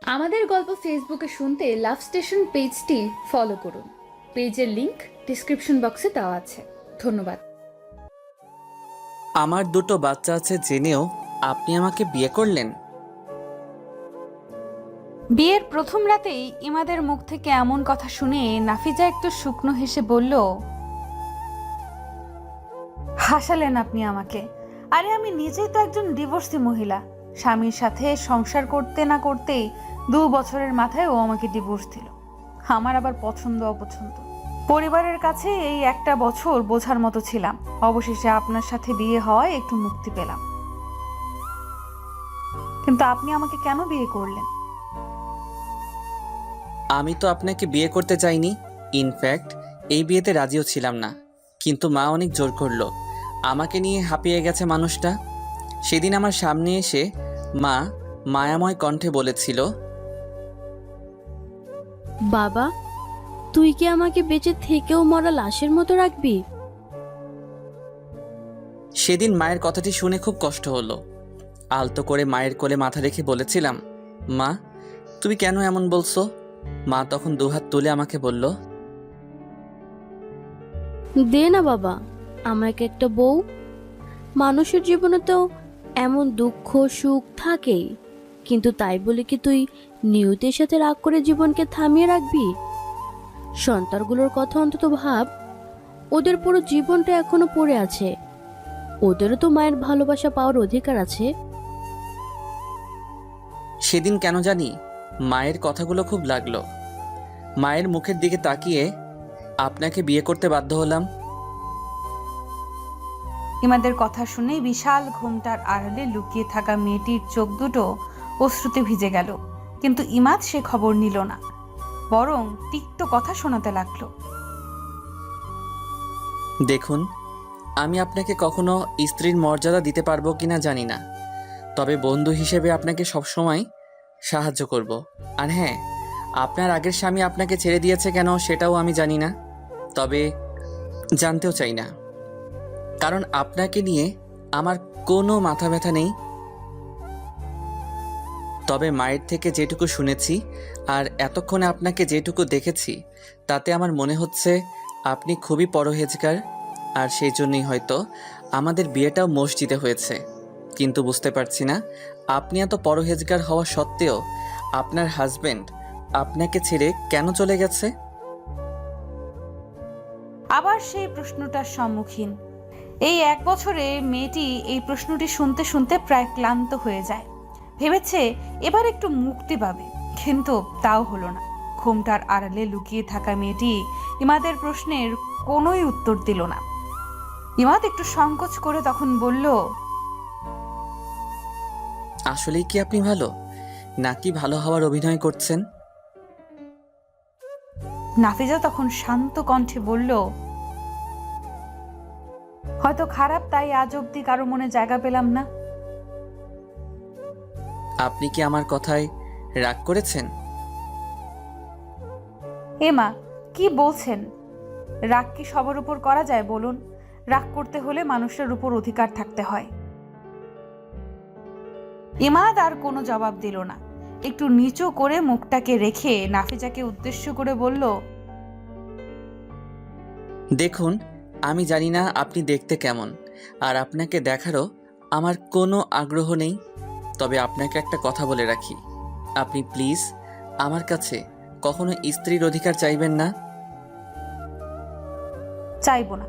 আমাদের গল্প ফেসবুকে শুনতে লাভ স্টেশন পেজটি ফলো করুন। পেজের লিংক ডিসক্রিপশন বক্সে দেওয়া আছে। ধন্যবাদ। আমার দুটো বাচ্চা আছে জেনেও আপনি আমাকে বিয়ে করলেন? বিয়ের প্রথম রাতেই ইমাদের মুখ থেকে এমন কথা শুনে নাফিজা একটু শুকনো হেসে বলল, হাসালেন আপনি আমাকে। আরে আমি নিজেই তো একজন ডিভোর্সি মহিলা। স্বামীর সাথে সংসার করতে না করতেই 2 বছরের মাথায় ও আমাকে ডিভোর্স দিল। আমার আবার পছন্দ অপছন্দ, পরিবারের কাছে এই একটা বছর বোঝার মতো ছিলাম। অবশেষে আপনার সাথে বিয়ে হওয়ায় একটু মুক্তি পেলাম। কিন্তু আপনি আমাকে কেন বিয়ে করলেন? আমি তো আপনাকে বিয়ে করতে চাইনি। ইনফ্যাক্ট এই বিয়েতে রাজিও ছিলাম না, কিন্তু মা অনেক জোর করলো। আমাকে নিয়ে হাঁপিয়ে গেছে মানুষটা। সেদিন আমার সামনে এসে মা মায়াময় কণ্ঠে বলেছিল, বাবা, তুই কি আমাকে বেঁচে থেকেও মরা লাশের মতো রাখবি? সেদিন মায়ের কথাটি শুনে খুব কষ্ট হলো। আলতো করে মায়ের কোলে মাথা রেখে বলেছিলাম, মা তুমি কেন এমন বলছো? মা তখন দুহাত তুলে আমাকে বলল, দে না বাবা আমাকে একটা বউ। মানুষের জীবনে তো এমন দুঃখ সুখ থাকেই, কিন্তু তাই বলে কি তুই নিয়তির সাথে রাগ করে জীবনকে থামিয়ে রাখবি? সন্তানগুলোর কথা অন্তত ভাব। ওদের পুরো জীবনটা এখনো পড়ে আছে। ওদেরও তো মায়ের ভালোবাসা পাওয়ার অধিকার আছে। সেদিন কেন জানি মায়ের কথাগুলো খুব লাগলো। মায়ের মুখের দিকে তাকিয়ে আপনাকে বিয়ে করতে বাধ্য হলাম। ইমাদের কথা শুনে বিশাল ঘোমটার আড়ালে লুকিয়ে থাকা মেয়েটির চোখ দুটো অশ্রুতে ভিজে গেল। কিন্তু ইমাদ সে খবর নিল না, বরং তিক্ত কথা শোনাতে লাগলো। দেখুন, আমি আপনাকে কখনো স্ত্রীর মর্যাদা দিতে পারবো কিনা জানি না, তবে বন্ধু হিসেবে আপনাকে সবসময় সাহায্য করব। আর হ্যাঁ, আপনার আগের স্বামী আপনাকে ছেড়ে দিয়েছে কেন সেটাও আমি জানি না, তবে জানতেও চাই না, কারণ আপনাকে নিয়ে আমার কোনো মাথা ব্যথা নেই। তবে মায়ের থেকে যেটুকু শুনেছি আর এতক্ষণে আপনাকে যেটুকু দেখেছি, তাতে আমার মনে হচ্ছে আপনি খুবই পরহেজগার। আর সেই জন্যই হয়তো আমাদের বিয়েটাও মসজিদে হয়েছে। কিন্তু বুঝতে পারছি না, আপনি এত পরহেজগার হওয়া সত্ত্বেও আপনার হাজবেন্ড আপনাকে ছেড়ে কেন চলে গেছে? আবার সেই প্রশ্নটার সম্মুখীন। এই 1 বছরে মেয়েটি এই প্রশ্নটি শুনতে শুনতে প্রায় ক্লান্ত হয়ে যায়। ভেবেছে এবার একটু মুক্তি পাবে, কিন্তু তাও হলো না। ঘোমটার আড়ালে লুকিয়ে থাকা মেয়েটি ইমাদের প্রশ্নের কোনোই উত্তর দিল না। ইমাদ একটু সংকোচ করে তখন বলল, আসলেই কি আপনি ভালো, নাকি ভালো হওয়ার অভিনয় করছেন? নাফিজা তখন শান্ত কণ্ঠে বলল, হয়তো খারাপ, তাই আজ অব্দি কারো মনে জায়গা পেলাম না। আপনি কি আমার কথায় রাগ করেছেন? এমা, কি বলছেন? রাগ কি সবার উপর করা যায় বলুন? রাগ করতে হলে মানুষের উপর অধিকার থাকতে হয়। ইমাদ আর কোনো জবাব দিল না। একটু নিচু করে মুখটাকে রেখে নাফিজাকে উদ্দেশ্য করে বলল, দেখুন, আমি জানি না আপনি দেখতে কেমন, আর আপনাকে দেখারও আমার কোনো আগ্রহ নেই। তবে আপনাকে একটা কথা বলে রাখি, আপনি প্লিজ আমার কাছে কখনো স্ত্রীর অধিকার চাইবেন না। চাইবো না।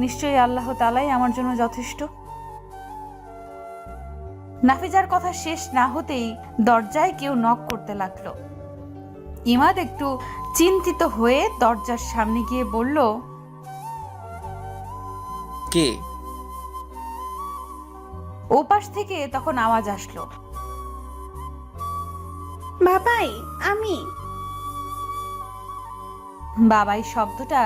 নিশ্চয়ই আল্লাহ তাআলাই আমার জন্য যথেষ্ট। নাফিজার কথা শেষ না হতেই দরজায় কেউ নক করতে লাগলো। ইমাদ একটু চিন্তিত হয়ে দরজার সামনে গিয়ে বলল, কে? ওপাশ থেকে তখন আওয়াজ আসলো, বাবাই, আমি। বাবাই শব্দটা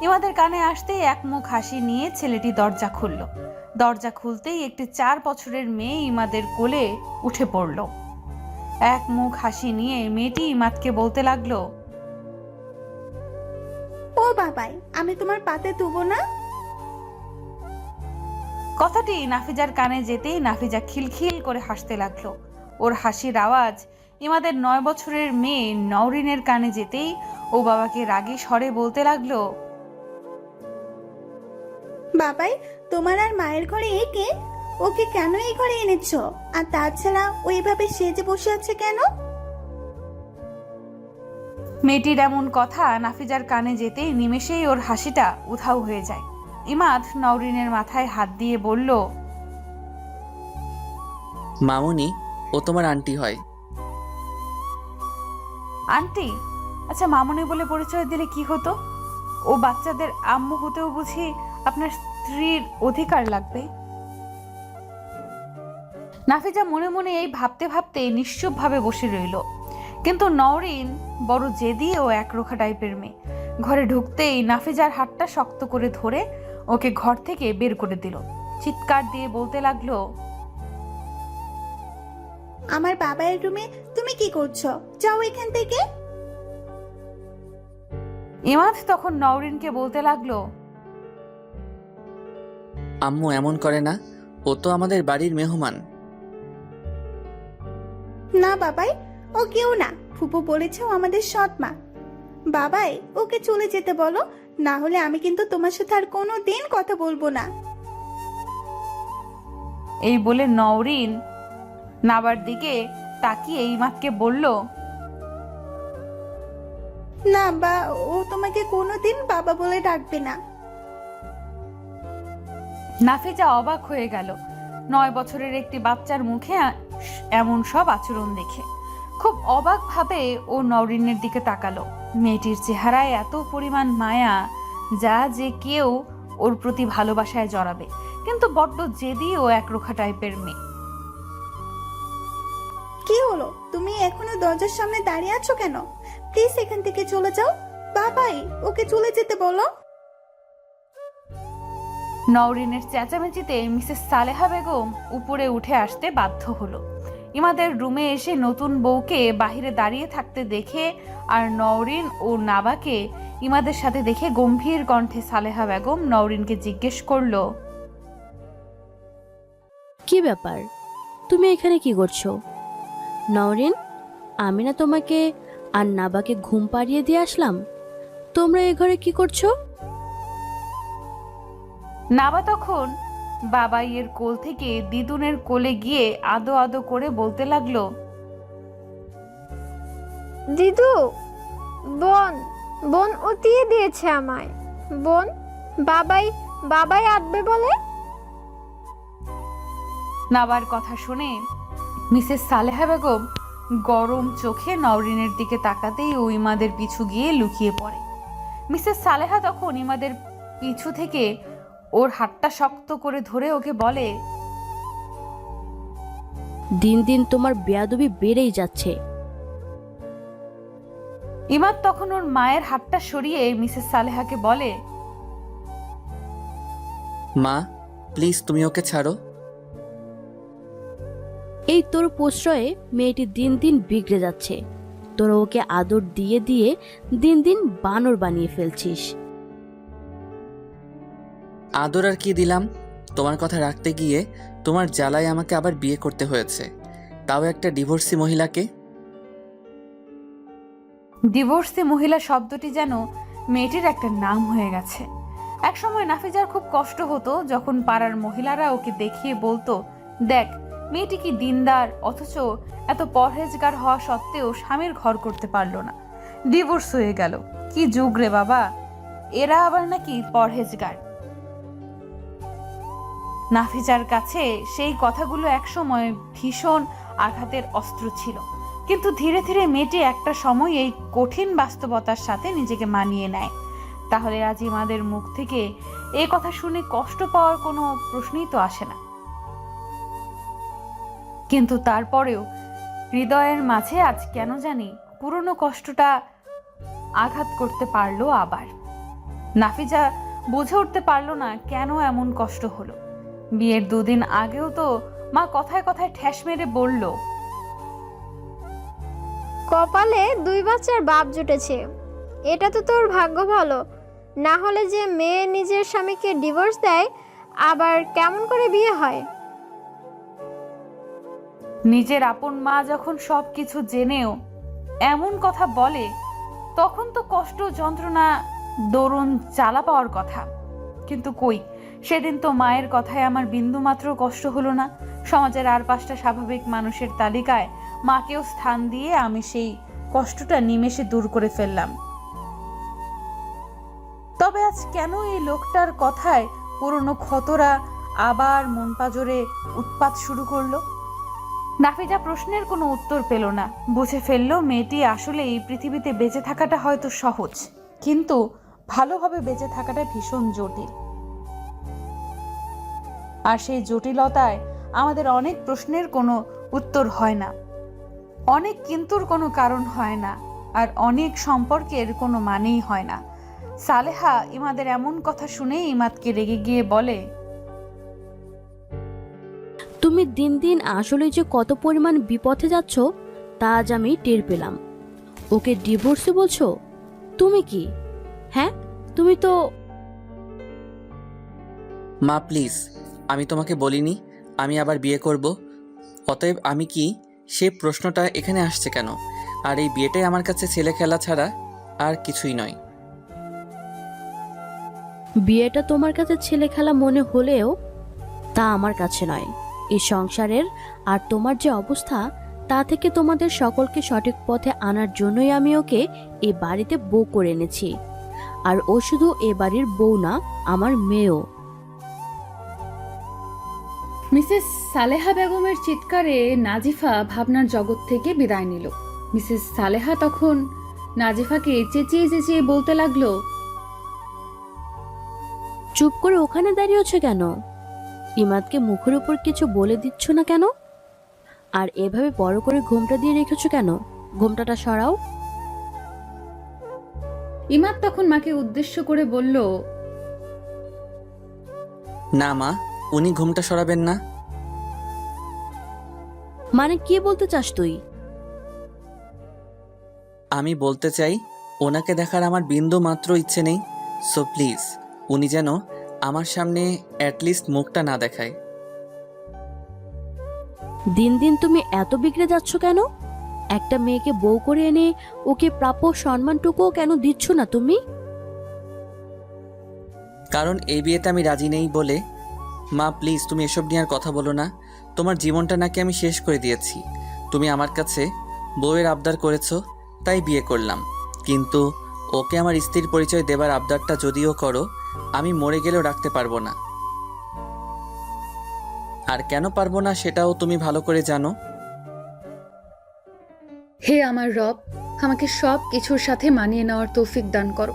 ইমাদের কানে আসতেই এক মুখ হাসি নিয়ে ছেলেটি দরজা খুলল। দরজা খুলতেই একটি 4 বছরের মেয়ে ইমাদের কোলে উঠে পড়ল। এক মুখ হাসি নিয়ে মেয়েটি ইমাদকে বলতে লাগলো, ও বাবাই, আমি তোমার পাতে তুবো না? কথাটি নাফিজার কানে যেতেই নাফিজা খিলখিল করে হাসতে লাগলো। ওর হাসির আওয়াজ ইমাদের 9 বছরের মেয়ে নওরিনের কানে যেতেই ও বাবাকে রাগে স্বরে বলতে লাগলো, বাবাই, তোমার আর মায়ের ঘরে একে ওকে কেন এই ঘরে এনেছো? আর তাছাড়া ও এভাবে সেজে বসে আছে কেন? মেয়েটির এমন কথা নাফিজার কানে যেতেই নিমেষেই ওর হাসিটা উধাও হয়ে যায়। ইমাদ নওরিনের মাথায় হাত দিয়ে বলল, মামুনি, ও তোমার আন্টি হয়। আন্টি? আচ্ছা, মামুনি বলে পরিচয় দিলে কি হতো? ও বাচ্চাদের আম্মু হতেও বুঝি আপনার স্ত্রীর অধিকার লাগবে? নাফিজা মনে মনে এই ভাবতে ভাবতে নিশ্চুপভাবে বসে রইল। কিন্তু নওরিন বড় জেদি ও একরোখা টাইপের মেয়ে। ঘরে ঢুকতেই নাফিজার হাতটা শক্ত করে ধরে ওকে ঘর থেকে বের করে দিল। চিৎকার দিয়ে বলতে লাগলো, আমার বাবার রুমে তুমি কি করছো? যাও এখান থেকে। ইমাদ তখন নওরিনকে বলতে লাগলো, আম্মু এমন করে না, ও তো আমাদের বাড়ির মেহমান। না বাবাই, ও কেউ না। ফুপু বলেছে ও আমাদের সৎ মা। বাবাই, ওকে চলে যেতে বলো, না হলে আমি কিন্তু তোমার সাথে আর কোনো দিন কথা বলবো না। এই বলে নওরিন নাবার দিকে তাকিয়ে ইমাদকে বলল, না বা, ও তোমাকে কোনোদিন বাবা বলে ডাকবে না। নাফিজা অবাক হয়ে গেল 9 বছরের একটি বাচ্চার মুখে এমন সব আচরণ দেখে। খুব অবাক ভাবে ও নওরিনের দিকে তাকালো। মেয়েটির চেহারায় এত পরিমাণ মায়া, যা যে কেউ ওর প্রতি ভালোবাসায় জড়াবে, কিন্তু বড্ড জেদি ও একরোখা টাইপের মেয়ে। কি হলো, তুমি এখনো দরজার সামনে দাঁড়িয়ে আছো কেন? প্লিজ এখান থেকে চলে যাও। বাবাই, ওকে চলে যেতে বলো। নওরিনের চেঁচামেচিতে মিসেস সালেহা বেগম উপরে উঠে আসতে বাধ্য হলো। ইমাদের রুমে এসে নতুন বউকে বাহিরে দাঁড়িয়ে থাকতে দেখে আর নওরিন ও নাবাকে ইমাদের সাথে দেখে গম্ভীর কণ্ঠে সালেহা বেগম নওরিনকে জিজ্ঞেস করলো, কি ব্যাপার, তুমি এখানে কি করছো? নওরিন, আমি না তোমাকে আর নাবাকে ঘুম পাড়িয়ে দিয়ে আসলাম, তোমরা এ ঘরে কি করছো? নাবা তখন বাবাইয়ের কোল থেকে দিদুনের কোলে গিয়ে আদো আদো করে বলতে লাগলো, দিদু, বোন বোন উতিয়ে দিয়েছে আমায়। বোন, বাবাই বাবাই আটবে বলে। নাবার কথা শুনে মিসেস সালেহা বেগম গরম চোখে নওরিনের দিকে তাকাতেই ও ইমাদের পিছু গিয়ে লুকিয়ে পড়ে। মিসেস সালেহা তখন ইমাদের পিছু থেকে ওর হাতটা শক্ত করে ধরে ওকে বলে, দিন দিন তোমার বেয়াদবি বেড়েই যাচ্ছে। ইমাদ তখন ওর মায়ের হাতটা সরিয়ে মিসেস সালেহাকে বলে, মা, প্লিজ তুমি ওকে ছাড়ো। এই তোর প্রশ্রয়ে মেয়েটি দিন দিন বিগড়ে যাচ্ছে। তোরা ওকে আদর দিয়ে দিয়ে দিন দিন বানর বানিয়ে ফেলছিস। আদর আর কি দিলাম, তোমার কথা রাখতে গিয়ে তোমার জ্বালায় আমাকে আবার বিয়ে করতে হয়েছে, তাও একটা ডিভোর্সি মহিলাকে। ডিভোর্সি মহিলা শব্দটি যেন মেয়েটির একটা নাম হয়ে গেছে। একসময় নাফিজার খুব কষ্ট হতো যখন পাড়ার মহিলারা ওকে দেখিয়ে বলতো, দেখ মেয়েটি কি দিনদার, অথচ এত পরহেজগার হওয়া সত্ত্বেও স্বামীর ঘর করতে পারলো না, ডিভোর্স হয়ে গেল। কি যুগ রে বাবা, এরা আবার নাকি পরহেজগার। নাফিজার কাছে সেই কথাগুলো একসময় ভীষণ আঘাতের অস্ত্র ছিল, কিন্তু ধীরে ধীরে মেয়েটি একটা সময় এই কঠিন বাস্তবতার সাথে নিজেকে মানিয়ে নেয়। তাহলে আজ ইমাদের মুখ থেকে এই কথা শুনে কষ্ট পাওয়ার কোনো প্রশ্নই তো আসে না। কিন্তু তারপরেও হৃদয়ের মাঝে আজ কেন জানি পুরনো কষ্টটা আঘাত করতে পারলো আবার। নাফিজা বুঝে উঠতে পারলো না কেন এমন কষ্ট হলো। বিয়ের 2 দিন আগেও তো মা কথায় কথায় ঠ্যাস মেরে বলল, কপালে 2 বাচ্চার বাপ জুটেছে, এটা তো তোর ভাগ্য ভালো। না হলে যে মেয়ে নিজের স্বামীকে ডিভোর্স দেয়, আবার কেমন করে বিয়ে হয়? নিজের আপন মা যখন সব কিছু জেনেও এমন কথা বলে, তখন তো কষ্ট যন্ত্রণা দরুন জ্বালা পাওয়ার কথা। কিন্তু কই, সেদিন তো মায়ের কথায় আমার বিন্দুমাত্র কষ্ট হলো না। সমাজের আর 5টা স্বাভাবিক মানুষের তালিকায় মাকেও স্থান দিয়ে আমি সেই কষ্টটা নিমেষে দূর করে ফেললাম। তবে আজ কেন এই লোকটার কথায় পুরনো ক্ষতরা আবার মন পাজরে উৎপাত শুরু করলো? নাফিজা প্রশ্নের কোনো উত্তর পেল না। বুঝে ফেললো মেয়েটি আসলে এই পৃথিবীতে বেঁচে থাকাটা হয়তো সহজ, কিন্তু ভালোভাবে বেঁচে থাকাটা ভীষণ জটিল। আর সেই জটিলতায় আমাদের অনেক প্রশ্নের কোনো উত্তর হয় না, অনেক কিন্তুর কোনো কারণ হয় না, আর অনেক সম্পর্কের কোনো মানেই হয় না। সালেহা ইমাদের এমন কথা শুনে ইমাদকে রেগে গিয়ে বলে, তুমি দিন দিন আসলে যে কত পরিমাণ বিপথে যাচ্ছ তা আজ আমি টের পেলাম। ওকে ডিভোর্সে বলছো? তুমি কি? হ্যাঁ, তুমি তো। মা প্লিজ, আমি তোমাকে বলিনি আমি আবার বিয়ে করব, অতএব আমি কি, সে প্রশ্নটা এখানে আসছে কেন? আর এই বিয়েটাই আমার কাছে ছেলে খেলা ছাড়া আর কিছুই নয়। বিয়েটা তোমার কাছে ছেলে খেলা মনে হলেও তা আমার কাছে নয়। এই সংসারের আর তোমার যে অবস্থা, তা থেকে তোমাদের সকলকে সঠিক পথে আনার জন্যই আমি ওকে এ বাড়িতে বউ করে এনেছি। আর ও শুধু এ বাড়ির বউ না, আমার মেয়েও। মিসেস সালেহা বেগমের চিৎকারে নাজিফা ভাবনার জগৎ থেকে বিদায় নিল। মিসেস সালেহা তখন নাজিফাকে চেঁচিয়ে চেঁচিয়ে বলতে লাগলো, চুপ করে ওখানে দাঁড়িয়েছ কেন? ইমাদকে মুখের উপর কিছু বলে দিচ্ছ না কেন? আর এভাবে বড় করে ঘোমটা দিয়ে রেখেছো কেন? ঘোমটাটা সরাও। ইমাদ তখন মাকে উদ্দেশ্য করে বলল, না মা, উনি ঘুমটা সরাবেন না। মানে কি বলতে চাস তুই? আমি বলতে চাই, ওনাকে দেখার আমার বিন্দু মাত্র ইচ্ছে নেই। সো প্লিজ, উনি যেন আমার সামনে অ্যাটলিস্ট মুখটা না দেখায়। দিন দিন তুমি এত বিগড়ে যাচ্ছ কেন? একটা মেয়েকে বউ করে এনে ওকে প্রাপ্য সম্মানটুকুও কেন দিচ্ছ না তুমি? কারণ এই বিয়েতে আমি রাজি নেই বলে। মা প্লিজ, তুমি এসব নিয়ে আর কথা বলো না। তোমার জীবনটা নাকি আমি শেষ করে দিয়েছি। তুমি আমার কাছে বউয়ের আবদার করেছো, তাই বিয়ে করলাম। কিন্তু ওকে আমার স্ত্রীর পরিচয় দেবার আবদারটা যদিও করো, আমি মরে গেলেও রাখতে পারবো না। আর কেন পারবো না সেটাও তুমি ভালো করে জানো। হে আমার রব, আমাকে সব কিছুর সাথে মানিয়ে নেওয়ার তৌফিক দান করো।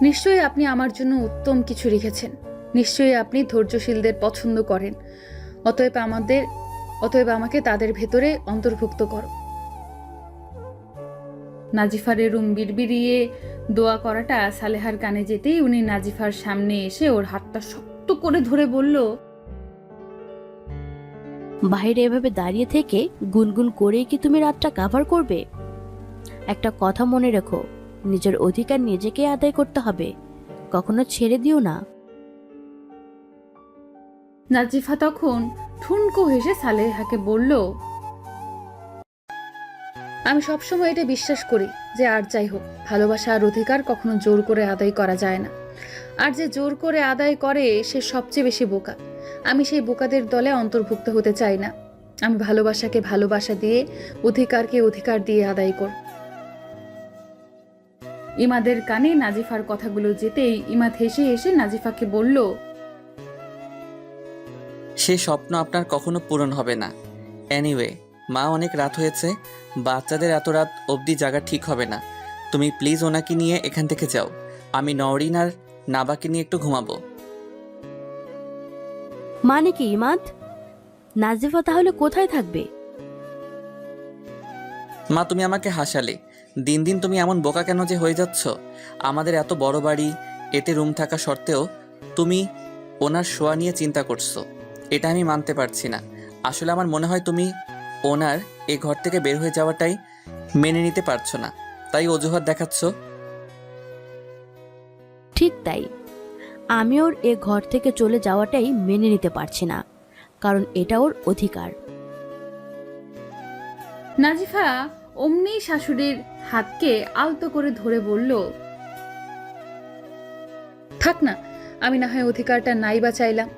নিশ্চয়ই আপনি আমার জন্য উত্তম কিছু রেখেছেন। নিশ্চয়ই আপনি ধৈর্যশীলদের পছন্দ করেন। অতএব আমাকে তাদের ভেতরে অন্তর্ভুক্ত করো। নাজিফার রুম বিড়বিড়িয়ে দোয়া করাটা সালেহার কানে যেতেই উনি নাজিফার সামনে এসে ওর হাতটা শক্ত করে ধরে বলল, বাইরে এভাবে দাঁড়িয়ে থেকে গুনগুন করেই কি তুমি রাতটা কাভার করবে? একটা কথা মনে রেখো, নিজের অধিকার নিজেকে আদায় করতে হবে, কখনো ছেড়ে দিও না। নাজিফা তখন ঠুনকো হেসে সালেহাকে বলল, আমি সবসময় এটা বিশ্বাস করি যে আর যাই হোক, ভালোবাসা আর অধিকার কখনো জোর করে আদায় করা যায় না। আর যে জোর করে আদায় করে সে সবচেয়ে বেশি বোকা। আমি সেই বোকাদের দলে অন্তর্ভুক্ত হতে চাই না। আমি ভালোবাসাকে ভালোবাসা দিয়ে, অধিকারকে অধিকার দিয়ে আদায় কর। ইমাদের কানে নাজিফার কথাগুলো যেতেই ইমাদ হেসে হেসে নাজিফাকে বলল, সে স্বপ্ন আপনার কখনো পূরণ হবে না। এনিওয়ে মা, অনেক রাত হয়েছে, বাচ্চাদের এত রাত অবধি জাগা ঠিক হবে না। তুমি প্লিজ ওনাকে নিয়ে এখান থেকে যাও। আমি নওরিন আর নাবাকে নিয়ে একটু ঘুমাবো। মানে কি ইমাদ? নাজিফা তাহলে কোথায় থাকবে? মা, তুমি আমাকে হাসালে। দিন দিন তুমি এমন বোকা কেন যে হয়ে যাচ্ছ? আমাদের এত বড় বাড়ি, এতে রুম থাকা সত্ত্বেও তুমি ওনার শোয়া নিয়ে চিন্তা করছো। এটা আমি মানতে পারছি না। আসলে আমার মনে হয় তুমি ওনার এই ঘর থেকে বের হয়ে যাওয়াটাই মেনে নিতে পারছো না, তাই অজুহাত দেখাচ্ছ। ঠিক তাই, আমি ওর এ ঘর থেকে চলে যাওয়াটাই মেনে নিতে পারছি না, কারণ এটা ওর অধিকার। নাজিফা অমনি শাশুড়ির হাতকে আলতো করে ধরে বলল, থাক না, আমি না হয় অধিকারটা নাই বা চাইলাম,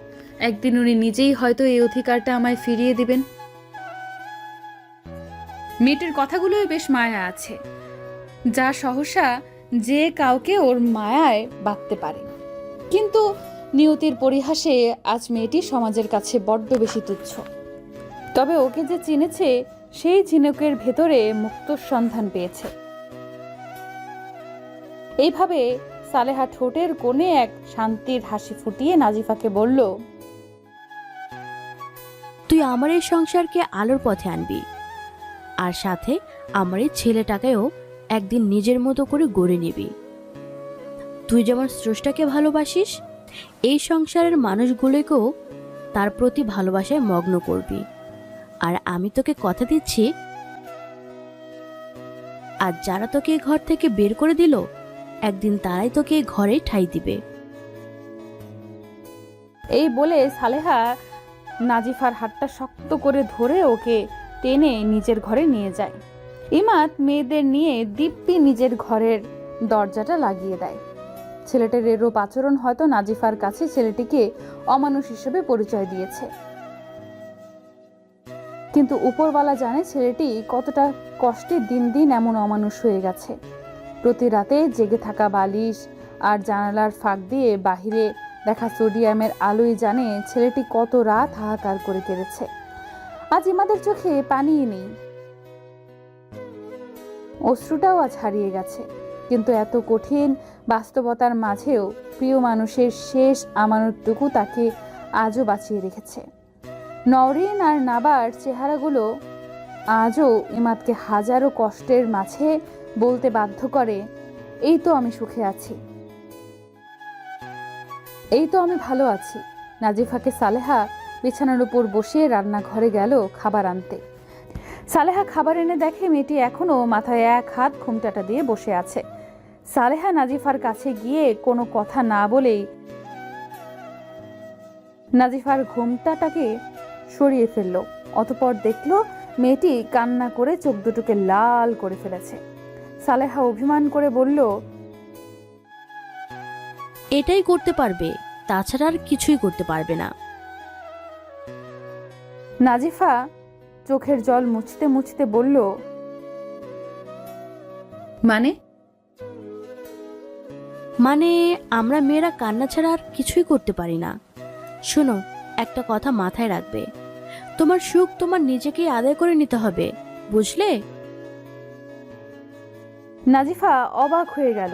একদিন উনি নিজেই হয়তো এই অধিকারটা আমায় ফিরিয়ে দিবেন। মেয়েটির কথাগুলোই বেশ মায়া আছে, যা সহসা যে কাউকে ওর মায়ায় বাঁধতে পারে। কিন্তু নিয়তির পরিহাসে আজ মেয়েটি সমাজের কাছে বড্ড বেশি তুচ্ছ। তবে ওকে যে চিনেছে সেই ঝিনুকের ভেতরে মুক্তোর সন্ধান পেয়েছে। এইভাবে সালেহা ঠোঁটের কোণে এক শান্তির হাসি ফুটিয়ে নাজিফাকে বলল, তুই আমার এই সংসারকে আলোর পথে আনবি, আর সাথে আমার এই ছেলেটাকেও একদিন নিজের মতো করে গড়ে নিবি। তুই যেমন স্রষ্টাকে ভালোবাসিস, এই সংসারের মানুষগুলোকেও তার প্রতি ভালোবাসায় মগ্ন করবি। আর আমি তোকে কথা দিচ্ছি, আর যারা তোকে এই ঘর থেকে বের করে দিল, একদিন তারাই তোকে এই ঘরে ঠাঁই দিবে। এই বলে সালেহা নাজিফার হাতটা শক্ত করে ধরে ওকে টেনে নিজের ঘরে নিয়ে যায়। ইমাদ মেয়েদের নিয়ে দিব্যি নিজের ঘরের দরজাটা লাগিয়ে দেয়। ছেলেটার এরূপ আচরণ হয়তো নাজিফার কাছে ছেলেটিকে অমানুষ হিসেবে পরিচয় দিয়েছে, কিন্তু উপরওয়ালা জানে ছেলেটি কতটা কষ্টে দিন দিন এমন অমানুষ হয়ে গেছে। প্রতি রাতে জেগে থাকা বালিশ আর জানালার ফাঁক দিয়ে বাহিরে দেখা সোডিয়ামের আলোই জানে ছেলেটি কত রাত হাহাকার করে কেড়েছে। আজ ইমাদের চোখে পানিই নেই, অশ্রুটাও আজ হারিয়ে গেছে। কিন্তু এত কঠিন বাস্তবতার মাঝেও প্রিয় মানুষের শেষ আমানতটুকু তাকে আজও বাঁচিয়ে রেখেছে। নওরিন আর নাবার চেহারাগুলো আজও ইমাদকে হাজারো কষ্টের মাঝে বলতে বাধ্য করে, এই তো আমি সুখে আছি, এই তো আমি ভালো আছি। নাজিফাকে সালেহা বিছানার উপর বসিয়ে রান্নাঘরে গেল খাবার আনতে। সালেহা খাবার এনে দেখে মেয়েটি এখনো মাথায় এক হাত ঘুমটাটা দিয়ে বসে আছে। সালেহা নাজিফার কাছে গিয়ে কোনো কথা না বলেই নাজিফার ঘুমটাটাকে সরিয়ে ফেলল। অতঃপর দেখল মেয়েটি কান্না করে চোখ দুটোকে লাল করে ফেলেছে। সালেহা অভিমান করে বলল, এটাই করতে পারবে, তাছাড়া আর কিছুই করতে পারবে না। নাজিফা চোখের জল মুছতে মুছতে বলল, মানে আমরা মেয়েরা কান্না ছাড়া আর কিছুই করতে পারি না। শোনো, একটা কথা মাথায় রাখবে, তোমার সুখ তোমার নিজেকেই আদায় করে নিতে হবে, বুঝলে? নাজিফা অবাক হয়ে গেল।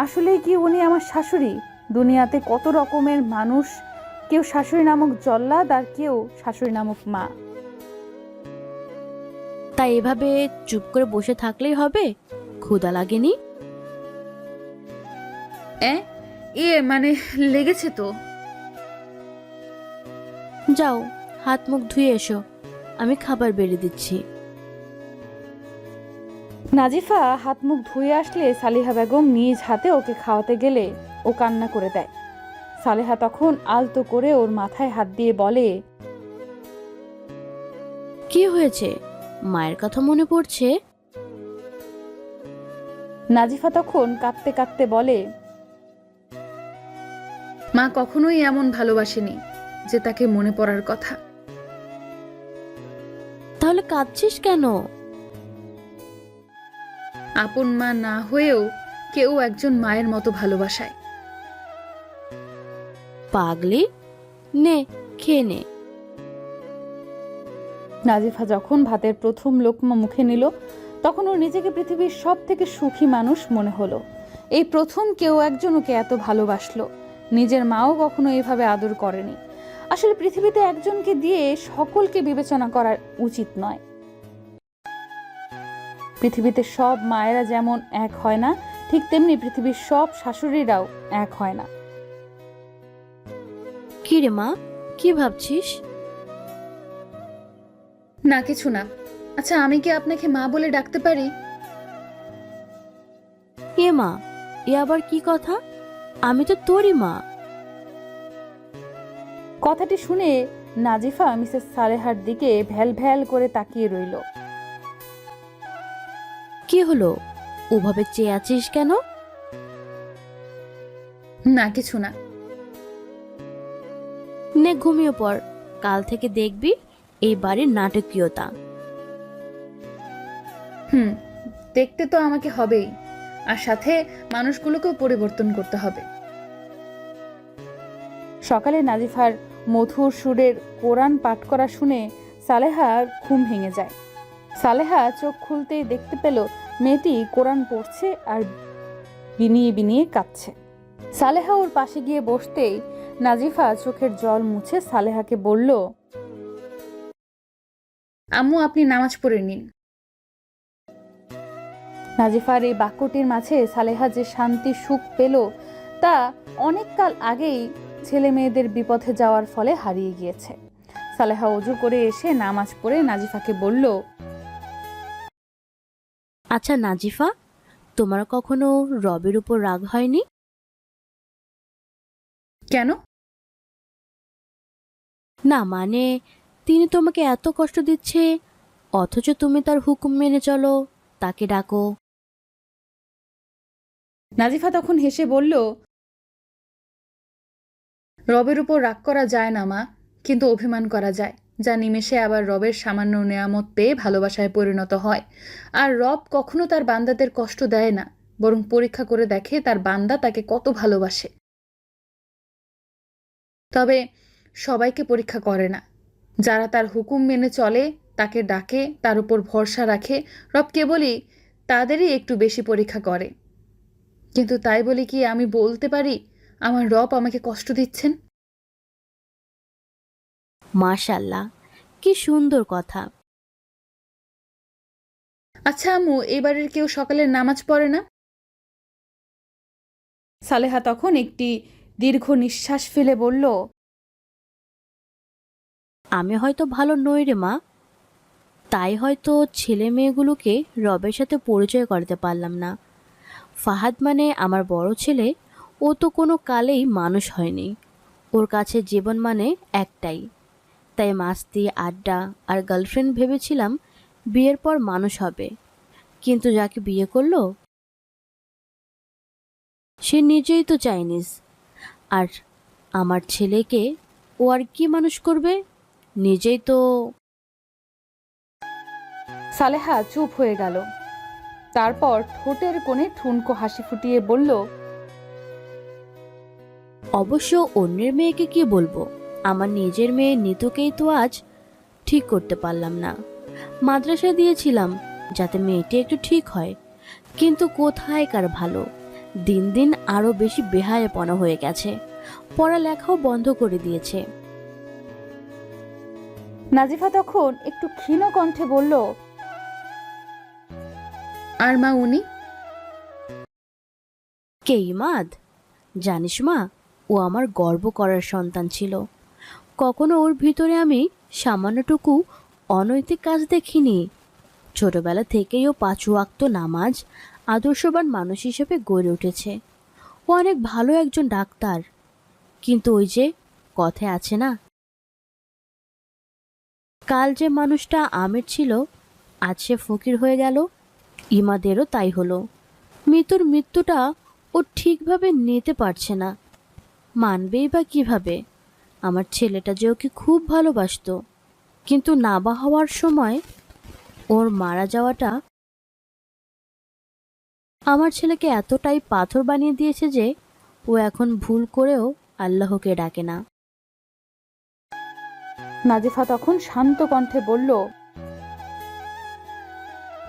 আসলেই কি উনি আমার শাশুড়ি? দুনিয়াতে কত রকমের মানুষ, কেউ শাশুড়ি নামক জল্লাদ আর কেউ শাশুড়ি নামক মা। তাই এভাবে চুপ করে বসে থাকলেই হবে? ক্ষুধা লাগেনি? মানে লেগেছে তো। যাও হাত মুখ ধুয়ে এসো, আমি খাবার বেড়ে দিচ্ছি। নাজিফা হাত মুখ ধুয়ে আসলে সালিহা বেগম নিজ হাতে ওকে খাওয়াতে গেলে ও কান্না করে দেয়। সালেহা তখন আলতো করে ওর মাথায় হাত দিয়ে বলে, কি হয়েছে, মায়ের কথা মনে পড়ছে? নাজিফা তখন কাঁদতে কাঁদতে বলে, মা কখনোই এমন ভালোবাসেনি যে তাকে মনে পড়ার কথা। তাহলে কাঁদছিস কেন? আপন মা না হয়েও কেউ একজন মায়ের মতো ভালোবাসায়। পাগলি, নে খেয়ে নে। নাজিফা যখন ভাতের প্রথম লোকমা মুখে নিল তখন ওর নিজেকে পৃথিবীর সব থেকে সুখী মানুষ মনে হলো। এই প্রথম কেউ একজন ওকে এত ভালোবাসলো। নিজের মাও কখনো এইভাবে আদর করেনি। আসলে পৃথিবীতে একজনকে দিয়ে সকলকে বিবেচনা করা উচিত নয়। পৃথিবীতে সব মায়েরা যেমন এক হয় না, ঠিক তেমনি পৃথিবীর সব শাশুড়িরাও এক হয় না। কি রে মা, কি ভাবছিস? না কিছু না। আচ্ছা, আমি কি আপনাকে মা বলে ডাকতে পারি? এ মা, এ আবার কি কথা? আমি তো তোরই মা। কথাটি শুনে নাজিফা মিসেস সালেহার দিকে ভ্যাল ভ্যাল করে তাকিয়ে রইল। কি হলো, ওভাবে চেয়ে আছিস কেন? না কিছু না। নে ঘুমিয়ে পড়, কাল থেকে দেখবি এই বাড়ির নাটকীয়তা। দেখতে তো আমাকে হবেই, আর সাথে মানুষগুলোকেও পরিবর্তন করতে হবে। সকালে নাজিফার মধুর সুরের কোরআন পাঠ করা শুনে সালেহার ঘুম ভেঙে যায়। সালেহা চোখ খুলতেই দেখতে পেল মেয়েটি কোরআন পড়ছে আর বিনিয়ে বিনিয়ে কাঁদছে। সালেহা ওর পাশে গিয়ে বসতেই নাজিফা চোখের জল মুছে সালেহাকে বলল, আম্মু আপনি নামাজ পড়ে নিন। নাজিফার এই বাক্যটির মাঝে সালেহা যে শান্তি সুখ পেল তা অনেক কাল আগেই ছেলে মেয়েদের বিপথে যাওয়ার ফলে হারিয়ে গিয়েছে। সালেহা ওযু করে এসে নামাজ পড়ে নাজিফাকে বলল, আচ্ছা নাজিফা, তোমার কখনো রবের উপর রাগ হয়নি? কেন? না মানে, তিনি তোমাকে এত কষ্ট দিচ্ছে অথচ তুমি তার হুকুম মেনে চলো, তাকে ডাকো। নাজিফা তখন হেসে বলল, রবের উপর রাগ করা যায় না মা, কিন্তু অভিমান করা যায়, যা নিমেষে আবার রবের সামান্য নেয়ামত পেয়ে ভালোবাসায় পরিণত হয়। আর রব কখনো তার বান্দাদের কষ্ট দেয় না, বরং পরীক্ষা করে দেখে তার বান্দা তাকে কত ভালোবাসে। তবে সবাইকে পরীক্ষা করে না। যারা তার হুকুম মেনে চলে, তাকে ডাকে, তার উপর ভরসা রাখে, রব কেবলই তাদেরই একটু বেশি পরীক্ষা করে। কিন্তু তাই বলে কি আমি বলতে পারি আমার রব আমাকে কষ্ট দিচ্ছেন? মাশাআল্লাহ, কি সুন্দর কথা। আচ্ছা আম্মু, এই বাড়ির কেউ সকালের নামাজ পড়ে না? সালেহা তখন একটি দীর্ঘ নিঃশ্বাস ফেলে বলল, আমি হয়তো ভালো নই রে মা, তাই হয়তো ছেলে মেয়েগুলোকে রবের সাথে পরিচয় করাতে পারলাম না। ফাহাদ মানে আমার বড় ছেলে, ও তো কোনো কালেই মানুষ হয়নি। ওর কাছে জীবন মানে একটাই। তাই মাস্তি, আড্ডা আর গার্লফ্রেন্ড ভেবেছিলাম বিয়ের পর মানুষ হবে, কিন্তু যাকে বিয়ে করলো সে নিজেই তো চাইনিজ। আর আমার ছেলেকে ও আর কি মানুষ করবে, নিজেই তো। সালেহা চুপ হয়ে গেল। তারপর ঠোঁটের কোণে ঠুনকো হাসি ফুটিয়ে বলল, অবশ্য অন্যের মেয়েকে কি বলবো, আমার নিজের মেয়ে নিতুকেই তো আজ ঠিক করতে পারলাম না। মাদ্রাসায় দিয়েছিলাম যাতে মেয়েটি একটু ঠিক হয়, কিন্তু কোথায় কার ভালো, দিন দিন আরো বেশি বেহায়াপনা হয়ে গেছে, পড়ালেখাও বন্ধ করে দিয়েছে। নাজিফা তখন একটু ক্ষীণ কণ্ঠে বলল, আর মা উনি? কে ইমাদ? জানিস মা, ও আমার গর্ব করার সন্তান ছিল। কখনো ওর ভিতরে আমি সামান্যটুকু অনৈতিক কাজ দেখিনি। ছোটবেলা থেকেই ও 5 ওয়াক্ত নামাজ, আদর্শবান মানুষ হিসেবে গড়ে উঠেছে। ও অনেক ভালো একজন ডাক্তার, কিন্তু ওই যে কথায় আছে না, কাল যে মানুষটা আমের ছিল আজ সে ফকির হয়ে গেল। ইমাদেরও তাই হলো। মৃত্যুর মৃত্যুটা ও ঠিকভাবে নিতে পারছে না, মানবেই বা কিভাবে? আমার ছেলেটা যে ওকে খুব ভালোবাসতো, কিন্তু নাবা হওয়ার সময় ওর মারা যাওয়াটা আমার ছেলেকে এতটাই পাথর বানিয়ে দিয়েছে যে ও এখন ভুল করেও আল্লাহকে ডাকে না। নাজিফা তখন শান্ত কণ্ঠে বলল,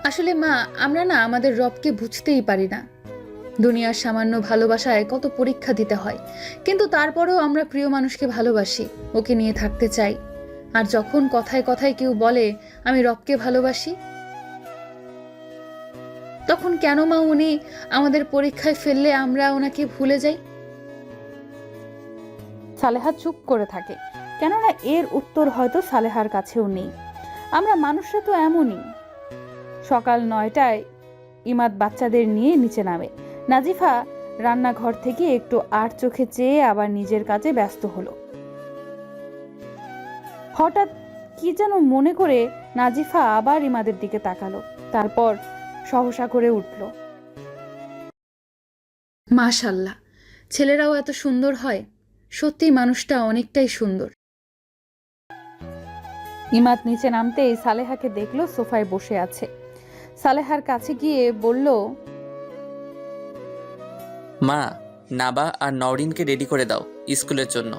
আসলে মা, আমরা না আমাদের রবকে বুঝতেই পারি না। দুনিয়ার সামান্য ভালোবাসায় কত পরীক্ষা দিতে হয়, কিন্তু তারপরেও আমরা প্রিয় মানুষকে ভালোবাসি, ওকে নিয়ে থাকতে চাই। আর যখন কথায় কথায় কেউ বলে আমি রবকে ভালোবাসি, তখন কেন মা উনি আমাদের পরীক্ষায় ফেললে আমরা ওনাকে ভুলে যাই? সালেহা চুপ করে থাকে, কেননা এর উত্তর হয়তো সালেহার কাছেও নেই। আমরা মানুষরা তো এমনই। সকাল 9টায় ইমাদ বাচ্চাদের নিয়ে নিচে নামে। নাজিফা রান্নাঘর থেকে একটু আর চোখে চেয়ে আবার নিজের কাজে ব্যস্ত হলো। হঠাৎ কি যেন মনে করে নাজিফা আবার ইমাদের দিকে তাকালো, তারপর সহসা করে উঠল। মাশাল্লাহ, ছেলেরাও এত সুন্দর হয়। সত্যি মানুষটা অনেকটাই সুন্দর। ইমাদ নিচে নামতেই সালেহাকে দেখলো সোফায় বসে আছে। সালেহার কাছে গিয়ে বলল, মা, নাবা আর নওরিনকে রেডি করে দাও স্কুলের জন্য।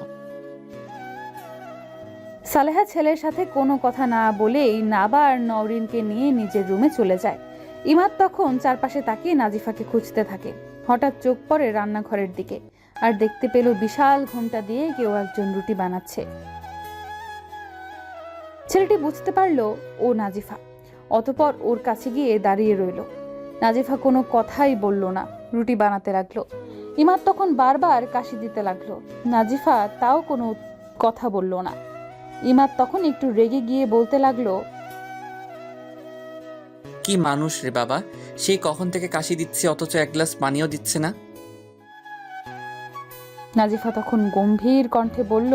সালেহা ছেলের সাথে কোনো কথা না বলেই নাবা আর নওরিনকে নিয়ে নিজের রুমে চলে যায়। ইমাদ তখন চারপাশে তাকিয়ে নাজিফাকে খুঁজতে থাকে। হঠাৎ চোখ পড়ে রান্নাঘরের দিকে, আর দেখতে পেল বিশাল ঘোমটা দিয়ে কেউ একজন রুটি বানাচ্ছে। ছেলেটি বুঝতে পারল ও নাজিফা। অতঃপর ওর কাছে গিয়ে দাঁড়িয়ে রইল। নাজিফা কোনো কথাই বলল না, রুটি বানাতে লাগলো। ইমাদ তখন বারবার কাশি দিতে লাগলো। নাজিফা তাও কোনো কথা বলল না। ইমাদ তখন একটু রেগে গিয়ে বলতে লাগলো, কি মানুষ রে বাবা, সেই কখন থেকে কাশি দিচ্ছে অথচ এক গ্লাস পানিও দিচ্ছে না। নাজিফা তখন গম্ভীর কণ্ঠে বলল,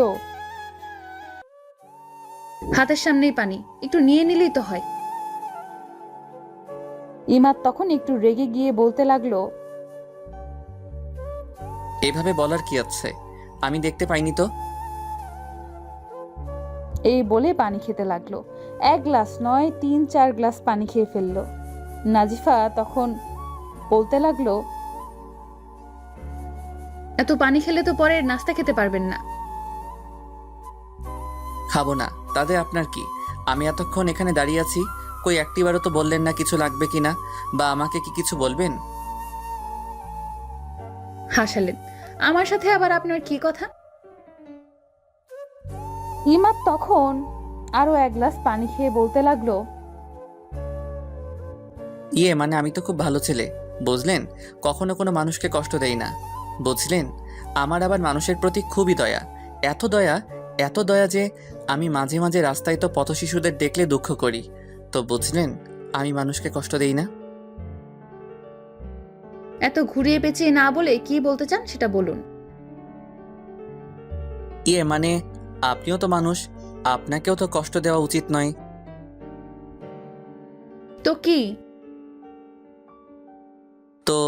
হাতের সামনেই পানি, একটু নিয়ে নিলেই তো হয়। ইমাদ তখন একটু রেগে গিয়ে বলতে লাগলো, এভাবে বলার কি আছে, আমি দেখতে পাইনি তো। এই বলে পানি খেতে লাগলো। এক গ্লাস নয়, 3-4 গ্লাস পানি খেয়ে ফেললো। নাজিফা তখন বলতে লাগলো, এত পানি খেলে তো পরে নাস্তা খেতে পারবেন না। খাবো না, তাতে আপনার কি? আমি এতক্ষণ এখানে দাঁড়িয়ে আছি, কই একটিবারও তো বললেন না কিছু লাগবে কিনা, বা আমাকে কি কিছু বলবেন? হাসালেন, আমার সাথে আবার আপনার কি কথা? ইমাদ তখন আরো এক গ্লাস পানি খেয়ে বলতে লাগলো, মানে আমি তো খুব ভালো ছেলে, বুঝলেন? কখনো কোনো মানুষকে কষ্ট দেই না, বুঝলেন? আমার আবার মানুষের প্রতি খুবই দয়া, এত দয়া, এত দয়া যে আমি মাঝে মাঝে রাস্তায় তো পথ শিশুদের দেখলে দুঃখ করি। তো বুঝলেন, আমি মানুষকে কষ্ট দেই না। এত ঘুরিয়ে পেঁচিয়ে না বলে কি বলতে চান সেটা বলুন। মানে আপনিও তো মানুষ, আপনাকেও তো কষ্ট দেওয়া উচিত নয়। তো কি? তো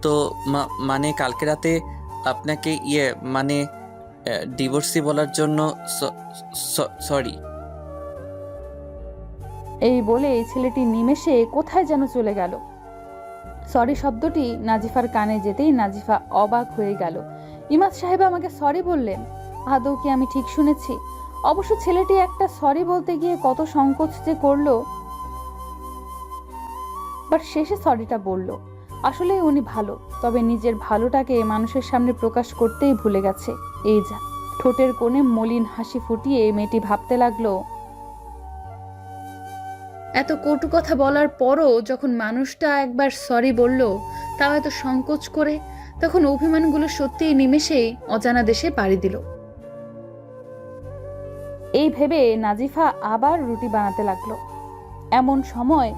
তো মানে কালকে রাতে আপনাকে মানে ডিভোর্সি বলার জন্য সরি। এই বলে ছেলেটি নিমেষে কোথায় যেন চলে গেল। সরি শব্দটি নাজিফার কানে যেতেই নাজিফা অবাক হয়ে গেল। ইমাদ সাহেব আমাকে সরি বললেন? আদৌ কি আমি ঠিক শুনেছি? অবশ্য ছেলেটি একটা সরি বলতে গিয়ে কত সংকোচ যে করলো, বাট শেষে সরিটা বলল। আসলে উনি ভালো, তবে নিজের ভালোটাকে মানুষের সামনে প্রকাশ করতেই ভুলে গেছে। এই যা। ঠোঁটের কোণে মলিন হাসি ফুটিয়ে মেয়েটি ভাবতে লাগলো, এত কটু কথা বলার পরও যখন মানুষটা একবার সরি বলল, তাও এত সংকোচ করে, তখন অভিমানগুলো সত্যিই নিমেষেই অজানা দেশে পাড়ি দিল। এই ভেবে নাজিফা আবার রুটি বানাতে লাগলো। এমন সময়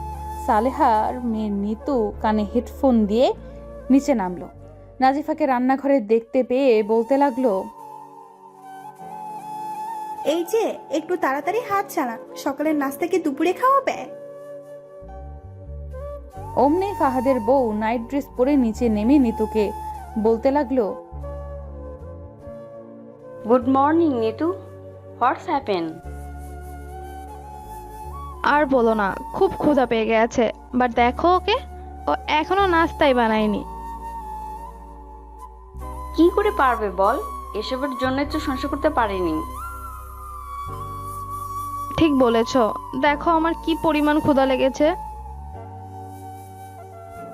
সালেহার মেয়ে নিতু কানে হেডফোন দিয়ে নিচে নামলো। নাজিফাকে রান্নাঘরে দেখতে পেয়ে বলতে লাগলো, এই যে একটু তাড়াতাড়ি হাত চালা, সকালের নাস্তা কি দুপুরে খাওয়াবে? অমনি ফাহাদের বউ নাইট ড্রেস পরে নিচে নেমে নিতুকে বলতে লাগলো, good morning Nitu, what's happen? আর বলো না, খুব ক্ষুধা পেয়ে গেছে। বাট দেখো ওকে, ও এখনো নাস্তাই বানায়নি। কি করে পারবে বল, এসবের জন্যই তো সংসার করতে পারিনি। ঠিক বলেছ, দেখো আমার কি পরিমাণ ক্ষুধা লেগেছে।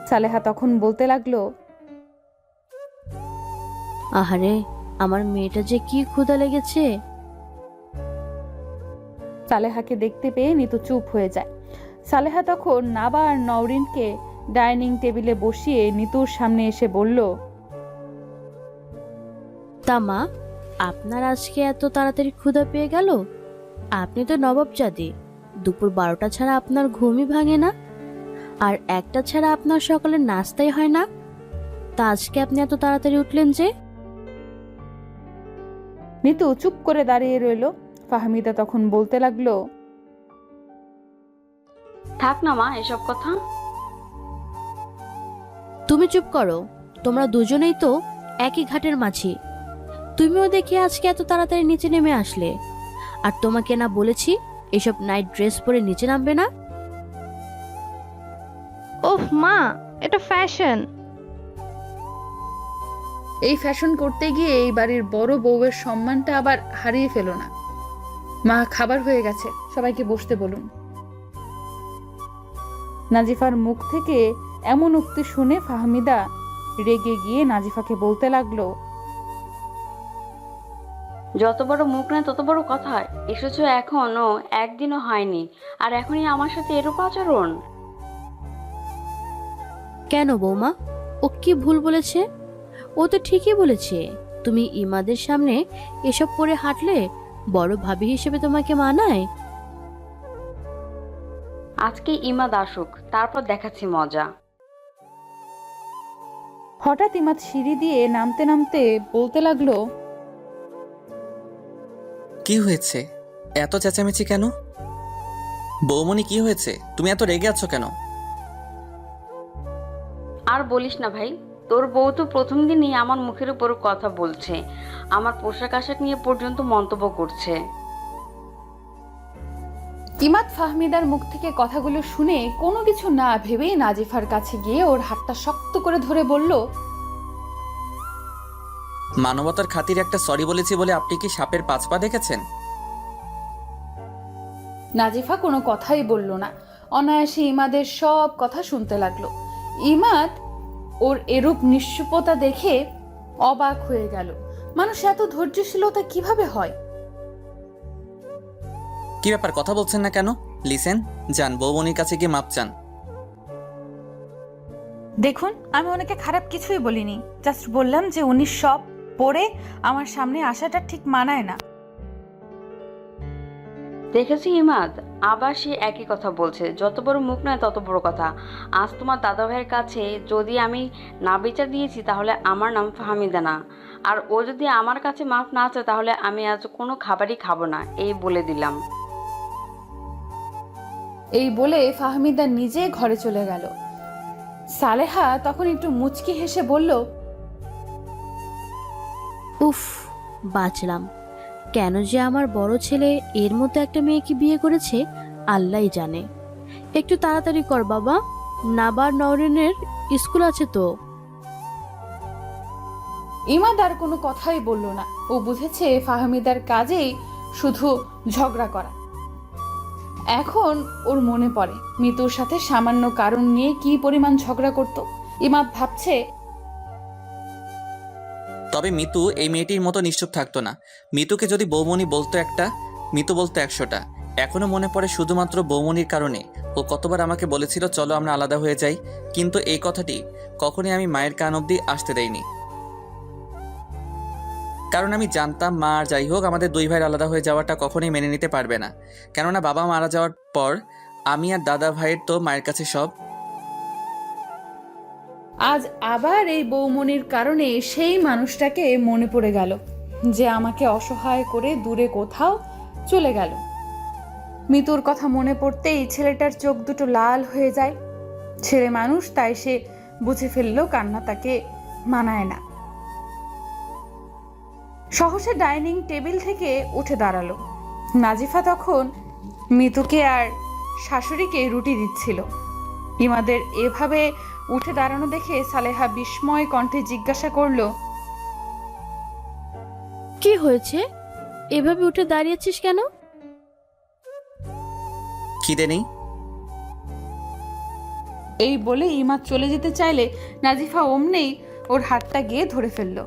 সালেহা তখন বলতে লাগলো, আহারে, আমার মেয়েটা যে কি ক্ষুধা লেগেছে। সালেহাকে দেখতে পেয়ে নিতু চুপ হয়ে যায়। সালেহা তখন নাবা আর নওরিনকে ডাইনিং টেবিলে বসিয়ে নিতুর সামনে এসে বলল, তা মা, আপনার আজকে এত তাড়াতাড়ি ক্ষুধা পেয়ে গেল? আপনি তো নবাবজাদি, দুপুর 12টা ছাড়া আপনার ঘুমই ভাঙে না, আর 1টা ছাড়া আপনার সকালের নাস্তাই হয় না। তা আজকে আপনি এত তাড়াতাড়ি উঠলেন যে? নিতু চুপ করে দাঁড়িয়ে রইল। ফাহমিদা তখন বলতে লাগলো, থাক না মা এসব কথা, তুমি চুপ করো, তোমরা দুজনেই তো একই ঘাটের মাঝি। তুমিও দেখি আজকে এত তাড়াতাড়ি নিচে নেমে আসলে। আর তোমাকে না বলেছি এসব নাইট ড্রেস পরে নিচে নামবে না? ওহ মা, এটা ফ্যাশন। এই ফ্যাশন করতে গিয়ে এই বাড়ির বড় বউয়ের সম্মানটা আবার হারিয়ে ফেলো না। মা, খাবার হয়ে গেছে, সবাইকে বসতে বলুন। নাজিফার মুখ থেকে এমন উক্তি শুনে ফাহমিদা রেগে গিয়ে নাজিফাকে বলতে লাগলো, যত বড় মুখ না তত বড় কথা। এসেছো এখনো একদিনও হয়নি, আর এখনই আমার সাথে এরূপ আচরণ। কেন বৌমা, ও কি ভুল বলেছে? ও তো ঠিকই বলেছে। তুমি ইমাদের সামনে এসব পরে হাঁটলে বড় ভাবি হিসেবে তোমাকে মানায়? আজকে ইমাদ আসুক, তারপর দেখাচ্ছি মজা। হঠাৎ ইমাদ সিঁড়ি দিয়ে নামতে নামতে বলতে লাগলো, কি হয়েছে? এত চেঁচামেচি কেন? বৌমনি, কি হয়েছে? তুমি এত রেগে আছো কেন? আর বলিস না ভাই, তোর বউ তো প্রথম দিনই আমার মুখের উপর কথা বলছে, আমার পোশাক আশাক নিয়ে পর্যন্ত মন্তব্য করছে। ইমাদ ফাহমিদার মুখ থেকে কথাগুলো শুনে কোনো কিছু না ভেবেই নাজিফার কাছে গিয়ে ওর হাতটা শক্ত করে ধরে বলল, মানবতার খাতিরে একটা সরি বলেছি বলে আপনি কি সাপের 5 পা দেখেছেন? নাজিফা কোনো কথাই বলল না, অনায়াসে ইমাদের সব কথা শুনতে লাগলো। ইমাদ ওর এরূপ নিশ্চুপতা দেখে অবাক হয়ে গেল। মানুষ এত ধৈর্যশীলতা কিভাবে হয়? কি ব্যাপার, কথা বলছেন না কেন? লিসেন, যান বৌমনির কাছে গিয়ে মাপ চান। দেখুন, আমি ওনাকে খারাপ কিছুই বলিনি, জাস্ট বললাম যে উনি সব পরে আমার সামনে আসাটা ঠিক মানায় না। দেখেছি ইমাদ, আবার সে একই কথা বলছে। যত বড় মুখ নয় তত বড় কথা। আজ তোমার দাদা ভাইয়ের কাছে যদি আমি না বিচার দিয়েছি তাহলে আমার নাম ফাহমিদা না, আর ও যদি আমার কাছে মাফ না চায় তাহলে আমি আজ কোনো খাবারই খাবো না, এই বলে দিলাম। এই বলে ফাহমিদা নিজে ঘরে চলে গেল। সালেহা তখন একটু মুচকি হেসে বলল, উফ, বাঁচলাম। কেন যে আমার বড় ছেলে এর মতো একটা মেয়েকে বিয়ে করেছে আল্লাহই জানে। একটু তাড়াতাড়ি কর বাবা, নাবার নওরিনের স্কুল আছে তো। ইমাদ আর কোনো কথাই বলল না। ও বুঝেছে ফাহমিদার কাজেই শুধু ঝগড়া করা। এখন ওর মনে পড়ে মিতুর সাথে সামান্য কারণ নিয়ে কি পরিমাণ ঝগড়া করত। ইমাদ ভাবছে, তবে মিতু এই মেয়েটির মতো নিশ্চুপ থাকতো না। মিতুকে যদি বৌমনি বলতো একটা, মিতু বলতো 100টা। এখনো মনে পড়ে শুধুমাত্র বৌমনির কারণে ও কতবার আমাকে বলেছিল চলো আমরা আলাদা হয়ে যাই, কিন্তু এই কথাটি কখনোই আমি মায়ের কান অবধি আসতে দেইনি। কারণ আমি জানতাম মা আর যাই হোক আমাদের 2 ভাইয়ের আলাদা হয়ে যাওয়াটা কখনোই মেনে নিতে পারবে না। কেননা বাবা মারা যাওয়ার পর আমি আর দাদা ভাইয়ের তো মায়ের কাছে সব। আজ আবার এই বৌমনির কারণে সেই মানুষটাকে মনে পড়ে গেল যে আমাকে অসহায় করে দূরে কোথাও চলে গেল। মিতুর কথা মনে পড়তেই ছেলেটার চোখ দুটো লাল হয়ে যায়। ছেলে মানুষ, তাই সে বুঝে ফেললো কান্না তাকে মানায় না। সহসা ডাইনিং টেবিল থেকে উঠে দাঁড়ালো। নাজিফা তখন মিতুকে আর শাশুড়িকে রুটি দিচ্ছিল। ইমাদের এভাবে উঠে দাঁড়ানো দেখে সালেহা বিস্ময় কণ্ঠে জিজ্ঞাসা করলো, কি হয়েছে? এভাবে উঠে দাঁড়িয়েছিস কেন? খিদে নেই? এই বলে ইমাদ চলে যেতে চাইলে নাজিফা অমনেই ওর হাতটা গিয়ে ধরে ফেললো।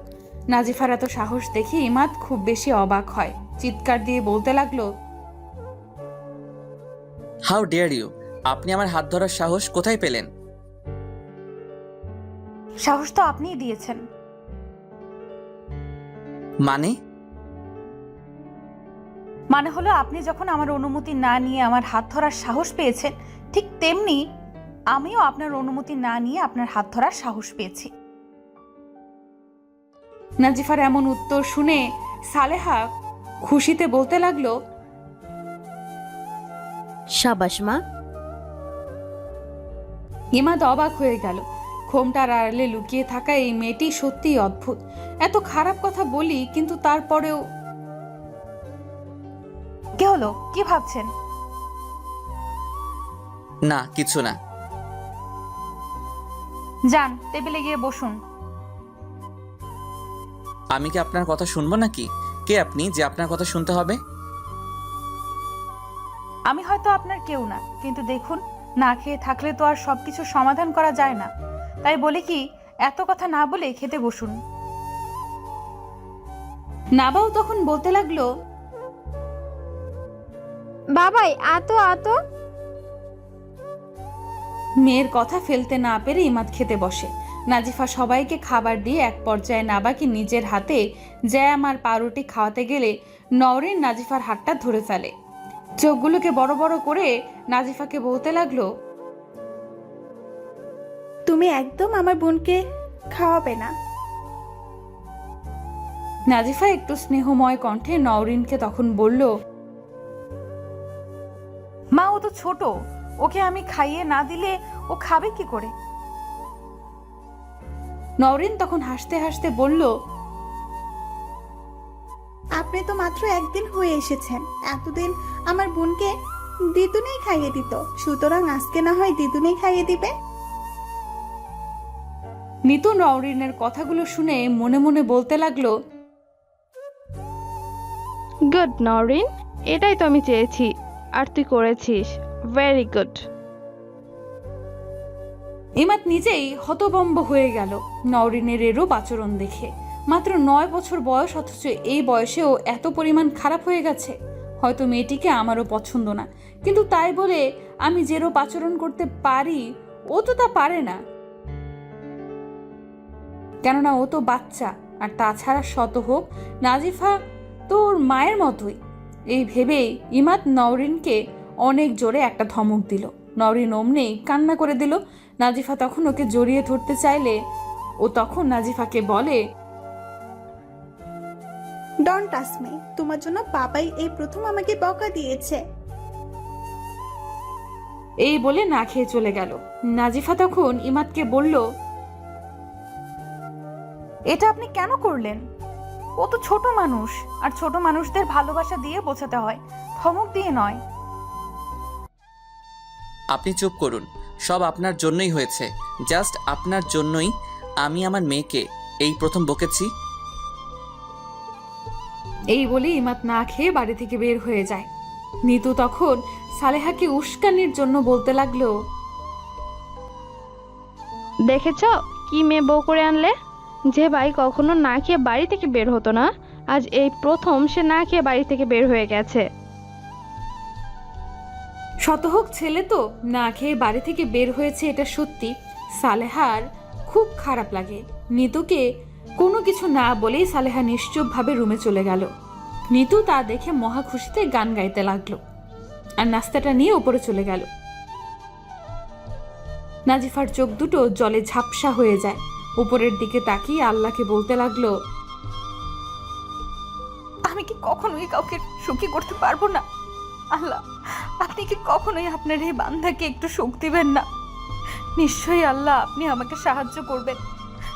নাজিফার এত সাহস দেখে ইমাদ খুব বেশি অবাক হয়। চিৎকার দিয়ে বলতে লাগলো, হাউ ডেয়ার ইউ! আপনি আমার হাত ধরার সাহস কোথায় পেলেন? সাহস তো আপনিই দিয়েছেন। মানে হলো, আপনি যখন আমার অনুমতি না নিয়ে আমার হাত ধরার সাহস পেয়েছেন, ঠিক তেমনি আমিও আপনার অনুমতি না নিয়ে আপনার হাত ধরার সাহস পেয়েছি। নাজিফার এমন উত্তর শুনে সালেহা খুশিতে বলতে লাগলো, শাবাশ মা। ইমাদ অবাক হয়ে গেল। ঘোমটার আড়ালে লুকিয়ে থাকা এই মেয়েটি সত্যিই অদ্ভুত। এত খারাপ কথা বলি, কিন্তু তারপরেও। কি হলো, কি ভাবছেন? না, কিছু না। যান, টেবিলে গিয়ে বসুন। আমি কি আপনার কথা শুনবো নাকি? কে আপনি যে আপনার কথা শুনতে হবে? আমি হয়তো আপনার কেউ না, কিন্তু দেখুন, না খেয়ে থাকলে তো আর সবকিছু সমাধান করা যায় না। তাই বলি কি, এত কথা না বলে খেতে বসুন। নাবাও তখন বলতে লাগলো, বাবাই আতো আতো। মেয়ের কথা ফেলতে না পেরে ইমাদ খেতে বসে। নাজিফা সবাইকে খাবার দিয়ে এক পর্যায়ে নাবাকে নিজের হাতে জ্যাম আর পাউরুটি খাওয়াতে গেলে নওরিন নাজিফার হাতটা ধরে ফেলে। চোখগুলোকে বড় বড় করে নাজিফাকে বলতে লাগলো, তুমি একদম আমার বোনকে খাওয়াবে না। নাজিফা একটু স্নেহময় কণ্ঠে নওরিনকে তখন বলল, মা, ও তো ছোট, ওকে আমি খাইয়ে না দিলে ও খাবে কি করে? নওরিন তখন হাসতে হাসতে বলল, আপনি তো মাত্র একদিন হয়ে এসেছেন, এতদিন আমার বোনকে দিদুনেই খাইয়ে দিত, সুতরাং আজকে না হয় দিদুনেই খাইয়ে দিবে। নিতু নওরিনের কথাগুলো শুনে মনে মনে বলতে লাগলো, গুড নরিন, এটাই তো আমি চেয়েছি, আর তুই করেছিস। Very good. ইমাদ নিজেই হতভম্ব হয়ে গেল নওরিনের এরূপ আচরণ দেখে। মাত্র 9 বছর বয়স, অথচ এই বয়সেও এত পরিমাণ খারাপ হয়ে গেছে। হয়তো মেয়েটিকে আমারও পছন্দ না, কিন্তু তাই বলে আমি যেরূপ আচরণ করতে পারি ও তো তা পারে না, কেননা ও তো বাচ্চা। আর তাছাড়া শত হোক, নাজিফা তো ওর মায়ের মতোই। এই ভেবেই ইমাদ নওরিনকে অনেক জোরে একটা ধমক দিল। নওরিন অমনেই কান্না করে দিল। নাজিফা তখন ওকে জড়িয়ে ধরতে চাইলে ও তখন নাজিফাকে বলে, ডন্ট টাচ মি, তোমার জন্য বাবাই এই প্রথম আমাকে বকা দিয়েছে। এই বলে না খেয়ে চলে গেল। নাজিফা তখন ইমাদকে বলল, এটা আপনি কেন করলেন? ও তো ছোট মানুষ, আর ছোট মানুষদের ভালোবাসা দিয়ে বোঝাতে হয়, ধমক দিয়ে নয়। আপনি চুপ করুন, সব আপনার জন্যই হয়েছে। জাস্ট আপনার জন্যই আমি আমার মেয়েকে এই প্রথম বকেছি। এই বলে ইমাদ না খেয়ে বাড়ি থেকে বের হয়ে যায়। নিতু তখন সালেহাকে উস্কানির জন্য বলতে লাগলো, দেখেছ কি মেয়ে বউ করে আনলে? যে ভাই কখনো না খেয়ে বাড়ি থেকে বের হতো না, আজ এই প্রথম সে না খেয়ে বাড়ি থেকে বের হয়ে গেছে। শতহোক ছেলে তো না খেয়ে বাড়ি থেকে বের হয়েছে, এটা সত্যি। সালেহার খুব খারাপ লাগে। নিতুকে কোনো কিছু না বলেই সালেহা নিশ্চুপভাবে রুমে চলে গেল। নিতু তা দেখে মহা খুশিতে গান গাইতে লাগলো আর নাস্তাটা নিয়ে উপরে চলে গেল। নাজিফার চোখ দুটো জলে ঝাপসা হয়ে যায়। উপরের দিকে তাকিয়ে আল্লাহকে বলতে লাগলো, আমি কি কখনোই কাউকে সুখী করতে পারবো না? আল্লাহ, আপনি কি কখনোই আপনার এই বান্দাকে একটু সুখ দিবেন না? নিশ্চয়ই আল্লাহ, আপনি আমাকে সাহায্য করবেন,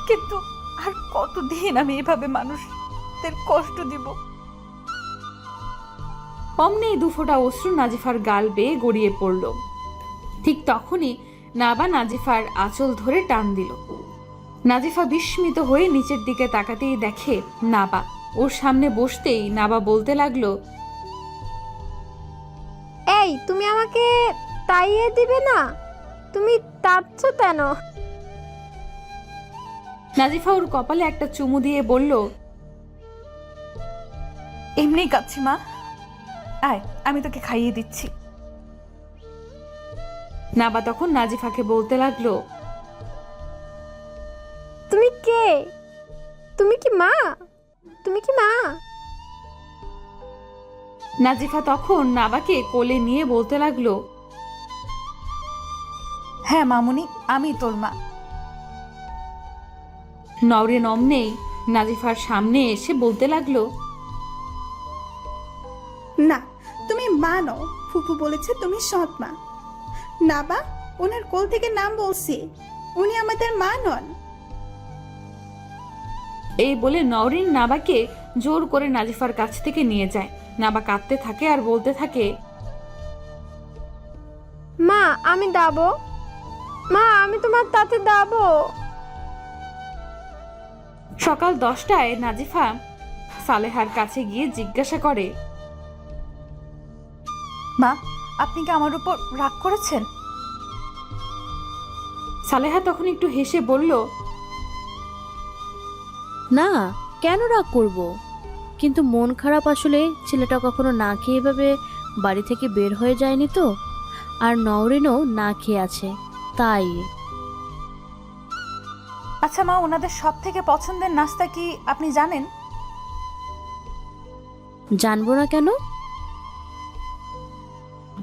কিন্তু আর কতদিন আমি এভাবে মানুষদের কষ্ট দিব? অমনি দুফোঁটা অশ্রু নাজিফার গাল বেয়ে গড়িয়ে পড়ল। ঠিক তখনই নাবা নাজিফার আঁচল ধরে টান দিল। নাজিফা বিস্মিত হয়ে নিচের দিকে তাকাতেই দেখে নাবা। ওর সামনে বসতেই নাবা বলতে লাগলো, এই তুমি আমাকে তাইয়ে দিবে না? তুমি তাচ্ছ কেন? নাজিফা ওর কপালে একটা চুমু দিয়ে বলল, এমনি কাচ্ছি মা, আয় আমি তোকে খাইয়ে দিচ্ছি। নাবা তখন নাজিফাকে বলতে লাগলো, তুমি কে? তুমি কি মা? তুমি কি মা? নাজিফা তখন নাবাকে কোলে নিয়ে বলতে লাগলো, হ্যাঁ মামুনি, আমি তোর মা। নওরিন অমনেই নাজিফার সামনে এসে বলতে লাগলো, না, তুমি মা নও, ফুফু বলেছে তুমি সৎ মা। না বা, ওনার কোল থেকে নাম বলছি। উনি আমাদের মা নন। এই বলে নওরিন নাবাকে জোর করে নাজিফার কাছ থেকে নিয়ে যায়। নাবা কাঁদতে থাকে আর বলতে থাকে, মা আমি দাবো, মা আমি তোমার তাতে দাবো। সকাল 10টায় নাজিফা সালেহার কাছে গিয়ে জিজ্ঞাসা করে, মা আপনি কি আমার উপর রাগ করেছেন? সালেহা তখন একটু হেসে বলল, না, কেন রাগ করব? কিন্তু মন খারাপ, আসলে ছেলেটা কখনো না খেয়ে এভাবে বাড়ি থেকে বের হয়ে যায়নি তো, আর নওরিনও না খেয়ে আছে তাই। আচ্ছা মা, ওনাদের সব থেকে পছন্দের নাস্তা কি আপনি জানেন? জানবো না কেন?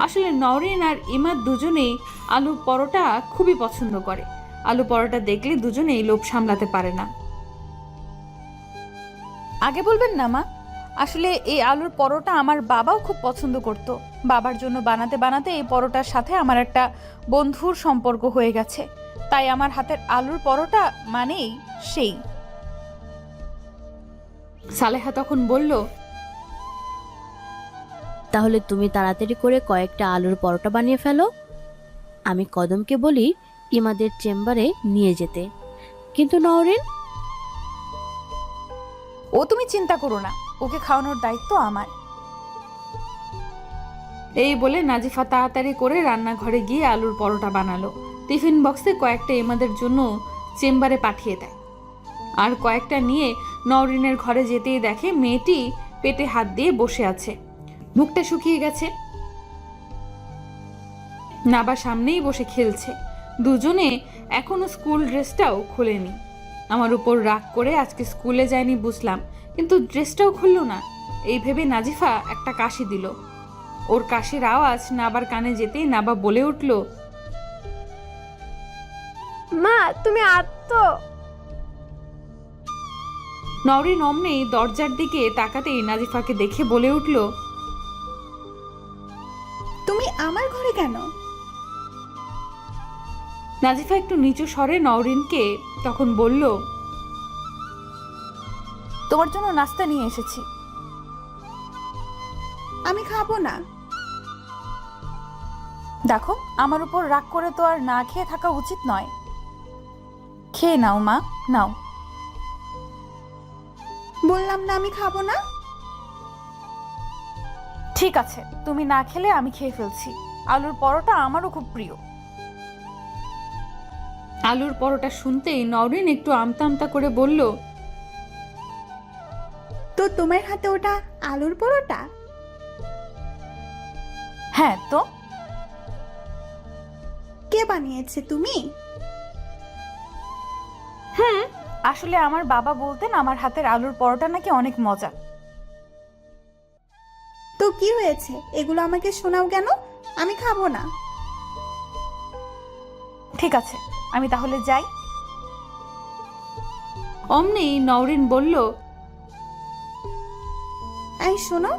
আসলে নওরিন আর ইমাদ দুজনেই আলু পরোটা খুবই পছন্দ করে। আলু পরোটা দেখলে দুজনেই লোভ সামলাতে পারে না। আগে বলবেন না মা, আসলে এই আলুর পরোটা আমার বাবাও খুব পছন্দ করত। বাবার জন্য বানাতে বানাতে এই পরোটার সাথে আমার একটা বন্ধুর সম্পর্ক হয়ে গেছে, তাই আমার হাতের আলুর পরোটা মানেই সেই। সালেহা তখন বলল, তাহলে তুমি তাড়াতাড়ি করে কয়েকটা আলুর পরোটা বানিয়ে ফেলো। আমি কদমকে বলি ইমাদের চেম্বারে নিয়ে যেতে। কিন্তু নওরিন? ও তুমি চিন্তা করো না, ওকে খাওয়ানোর দায়িত্ব আমার। এই বলে নাজিফা তাড়াতাড়ি করে রান্নাঘরে গিয়ে আলুর পরোটা বানালো। টিফিন বক্সে কয়েকটা ইমাদের জন্য চেম্বারে পাঠিয়ে দেয়, আর কয়েকটা নিয়ে নওরিনের ঘরে যেতেই দেখে মেয়েটি পেটে হাত দিয়ে বসে আছে, মুখটা শুকিয়ে গেছে। নাবা সামনেই বসে খেলছে। দুজনে এখনো স্কুল ড্রেসটাও খোলেনি। আমার উপর রাগ করে আজকে স্কুলে যায়নি বুঝলাম, কিন্তু ড্রেসটাও খুললো না। এই ভেবে নাজিফা একটা কাশি দিল। ওর কাশির আওয়াজ নাবার কানে যেতেই নাবা বলে উঠল, মা তুমি আত্ম। নওরিন অমনি দরজার দিকে তাকাতেই নাজিফাকে দেখে বলে উঠল, তুমি আমার ঘরে কেন? নাজিফা একটু নিচু স্বরে নওরিনকে তখন বলল, তোমার জন্য নাস্তা নিয়ে এসেছি। আমি খাবো না। দেখো আমার উপর রাগ করে তো আর না খেয়ে থাকা উচিত নয়। খেয়ে নাও মা, নাও। বললাম না আমি খাবো না। ঠিক আছে, তুমি না খেলে আমি খেয়ে ফেলছি। আলুর পরোটা আমারও খুব প্রিয়। আলুর পরোটা শুনতেই নওরিন একটু আমতা আমতা করে বলল, তো তোমার হাতে ওটা আলুর পরোটা? হ্যাঁ তো। কে বানিয়েছে, তুমি? আসলে আমার বাবা বলতেন আমার হাতের আলুর পরোটা নাকি অনেক মজা। তো কি হয়েছে, এগুলো আমাকে শোনাও কেন? আমি খাবো না। ঠিক আছে, আমি তাহলে যাই। অমনি নওরিন বলল, এই শোনো।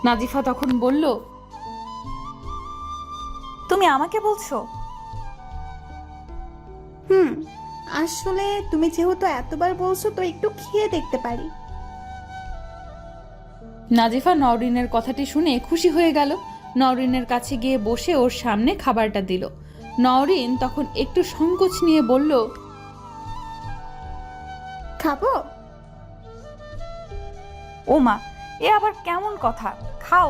নাজিফা তখন বলল, তুমি আমাকে বলছো? আসলে তুমি যেহেতু এতবার বলছো, তো একটু খেয়ে দেখতে পারি। নাজিফা নওরিনের কথাটি শুনে খুশি হয়ে গেল। নওরিনের কাছে গিয়ে বসে ওর সামনে খাবারটা দিল। নওরিন তখন একটু সংকোচ নিয়ে বলল, খাবো? ও মা, এ আবার কেমন কথা, খাও।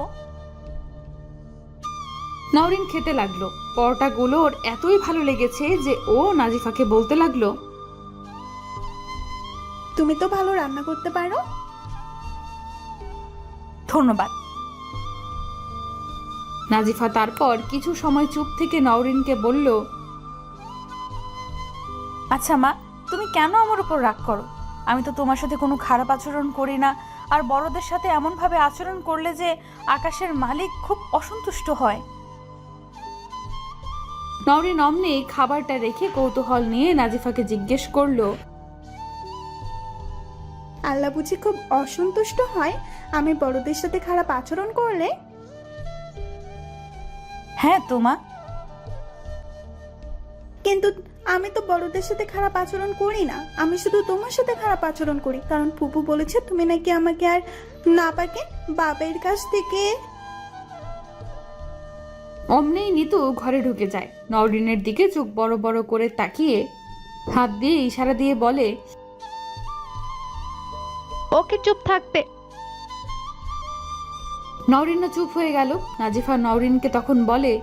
নওরিন খেতে লাগলো। পরোটাগুলো ওর এতই ভালো লেগেছে যে ও নাজিফাকে বলতে লাগলো, তুমি তো ভালো রান্না করতে পারো। ধন্যবাদ। নাজিফা তারপর কিছু সময় চুপ থেকে নওরিনকে বলল, আচ্ছা মা, তুমি কেন আমার উপর রাগ করো? আমি তো তোমার সাথে কোনো খারাপ আচরণ করি না, আর বড়দের সাথে এমনভাবে আচরণ করলে যে আকাশের মালিক খুব অসন্তুষ্ট হয়। নওরিন অমনি খাবারটা রেখে কৌতূহল নিয়ে নাজিফাকে জিজ্ঞেস করলো, আল্লাহ বুঝি খুব অসন্তুষ্ট হয় আমি বড়দের সাথে খারাপ আচরণ করলে? হ্যাঁ তো মা। কিন্তু আমি তো বড়দের সাথে খারাপ আচরণ করি না, আমি শুধু তোমার সাথে খারাপ আচরণ করি, কারণ ফুপু বলেছে তুমি নাকি আমাকে আর না পাকে বাবার কাছ থেকে। অমনেই নিতু ঘরে ঢুকে যায়। নওরিনের দিকে চোখ বড় বড় করে তাকিয়ে হাত দিয়ে ইশারা দিয়ে বলে, ওকে চুপ থাকতে। নওরিনও চুপ হয়ে গেল। নাজিফা নওরিনকে তখন বলে,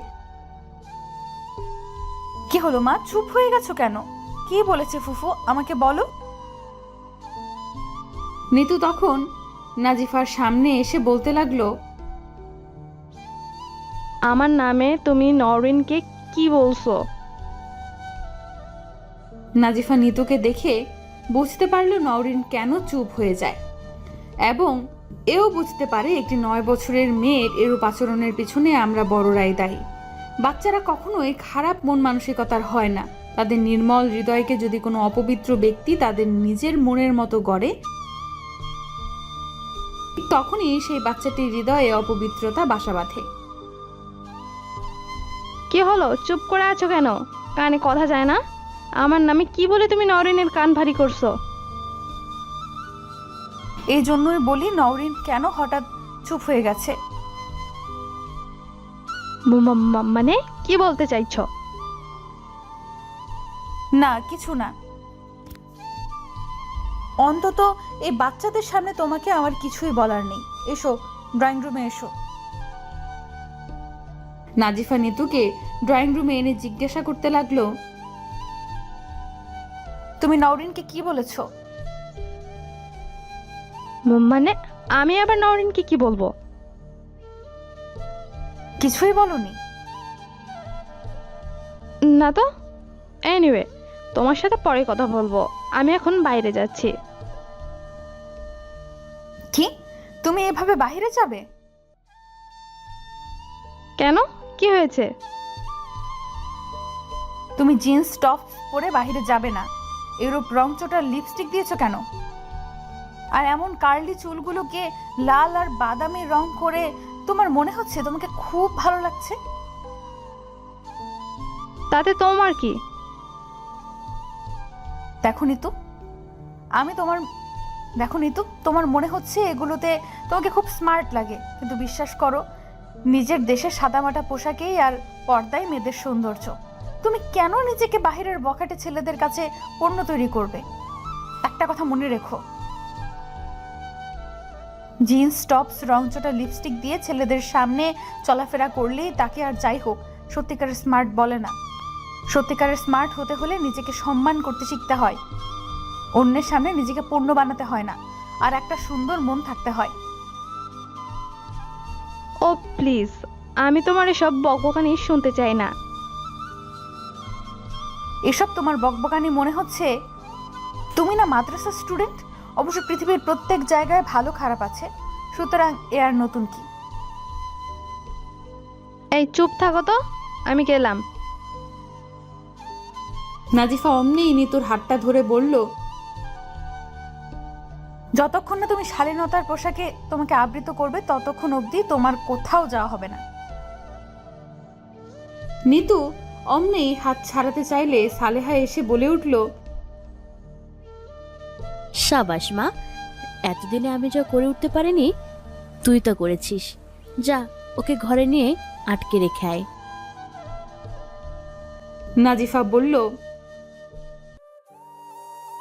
কি হলো মা, চুপ হয়ে গেছো কেন? কি বলেছে ফুফু, আমাকে বলো। নিতু তখন নাজিফার সামনে এসে বলতে লাগলো, আমার নামে তুমি নরিনকে কি বলছো? নাজিফা নিতুকে দেখে বুঝতে পারলো নওরিন কেন চুপ হয়ে যায়, এবং এও বুঝতে পারে একটি 9 বছরের মেয়ের এরূপ আচরণের পিছনে আমরা বড়রাই দায়ী। বাচ্চারা কখনোই খারাপ মন মানসিকতার হয় না। তাদের নির্মল হৃদয়কে যদি কোনো অপবিত্র ব্যক্তি তাদের নিজের মনের মতো গড়ে, তখনই সেই বাচ্চাটির হৃদয়ে অপবিত্রতা বাসা বাঁধে। কি হলো, চুপ করে আছো কেন? কানে কথা যায় না? আমার নামে কি বলে তুমি নরিনের কান ভারী করছো? এই জন্যই বলি নওরিন কেন হঠাৎ চুপ হয়ে গেছে। মানে কি বলতে চাইছো? না কিছু না, অন্তত এই বাচ্চাদের সামনে তোমাকে আমার কিছুই বলার নেই। এসো ড্রয়িং রুমে এসো। নাজিফা নিতুকে ড্রয়িং রুমে এনে জিজ্ঞাসা করতে লাগলো, তুমি নওরিনকে কি বলেছো? মানে আমি আবার নরিনকে কি বলবো? কিছুই বলনি? না তো। এনিওয়ে, তোমার সাথে পরে কথা বলবো, আমি এখন বাইরে যাচ্ছি। কি, তুমি এভাবে বাইরে যাবে? কেন, কি হয়েছে? তুমি জিন্স টপ পরে বাইরে যাবে না। এরূপ রংচটা লিপস্টিক দিয়েছো কেন? আর এমন কার্লি চুলগুলোকে লাল আর বাদামি রং করে তোমার মনে হচ্ছে তোমাকে খুব ভালো লাগছে। তাতে তোমার কি? দেখো নিতু, তোমার মনে হচ্ছে এগুলোতে তোমাকে খুব স্মার্ট লাগে, কিন্তু বিশ্বাস করো, নিজের দেশের সাদামাটা পোশাকেই আর পর্দায় মেয়েদের সৌন্দর্য। তুমি কেন নিজেকে বাহিরের বখাটে ছেলেদের কাছে পণ্য তৈরি করবে? একটা কথা মনে রেখো, জিন্স টপস রংচটা লিপস্টিক দিয়ে ছেলেদের সামনে চলাফেরা করলেই তাকে আর যাই হোক সত্যিকারের স্মার্ট বলে না। সত্যিকারের স্মার্ট হতে হলে নিজেকে সম্মান করতে শিখতে হয়, অন্যের সামনে নিজেকে পণ্য বানাতে হয় না, আর একটা সুন্দর মন থাকতে হয়। ও প্লিজ, আমি তোমার এসব বকবকানি শুনতে চাই না। এসব তোমার বকবকানি মনে হচ্ছে? তুমি না মাদ্রাসা স্টুডেন্ট? অবশ্য পৃথিবীর প্রত্যেক জায়গায় ভালো খারাপ আছে, সুতরাং এ আর নতুন কি? এই চুপ থাকো তো, আমি গেলাম। নাজিফা অমনি নিতুর হাতটা ধরে বলল, যতক্ষণ না তুমি শালীনতার পোশাকে তোমাকে আবৃত করবে ততক্ষণ অবধি তোমার কোথাও যাওয়া হবে না। নিতু অমনি হাত ছাড়াতে চাইলে সালেহা এসে বলে উঠল, সাবাস মা, এতদিনে আমি যা করে উঠতে পারিনি তুই তা করেছিস। যা, ওকে ঘরে নিয়ে আটকে রেখে আয়। নাজিফা বলল,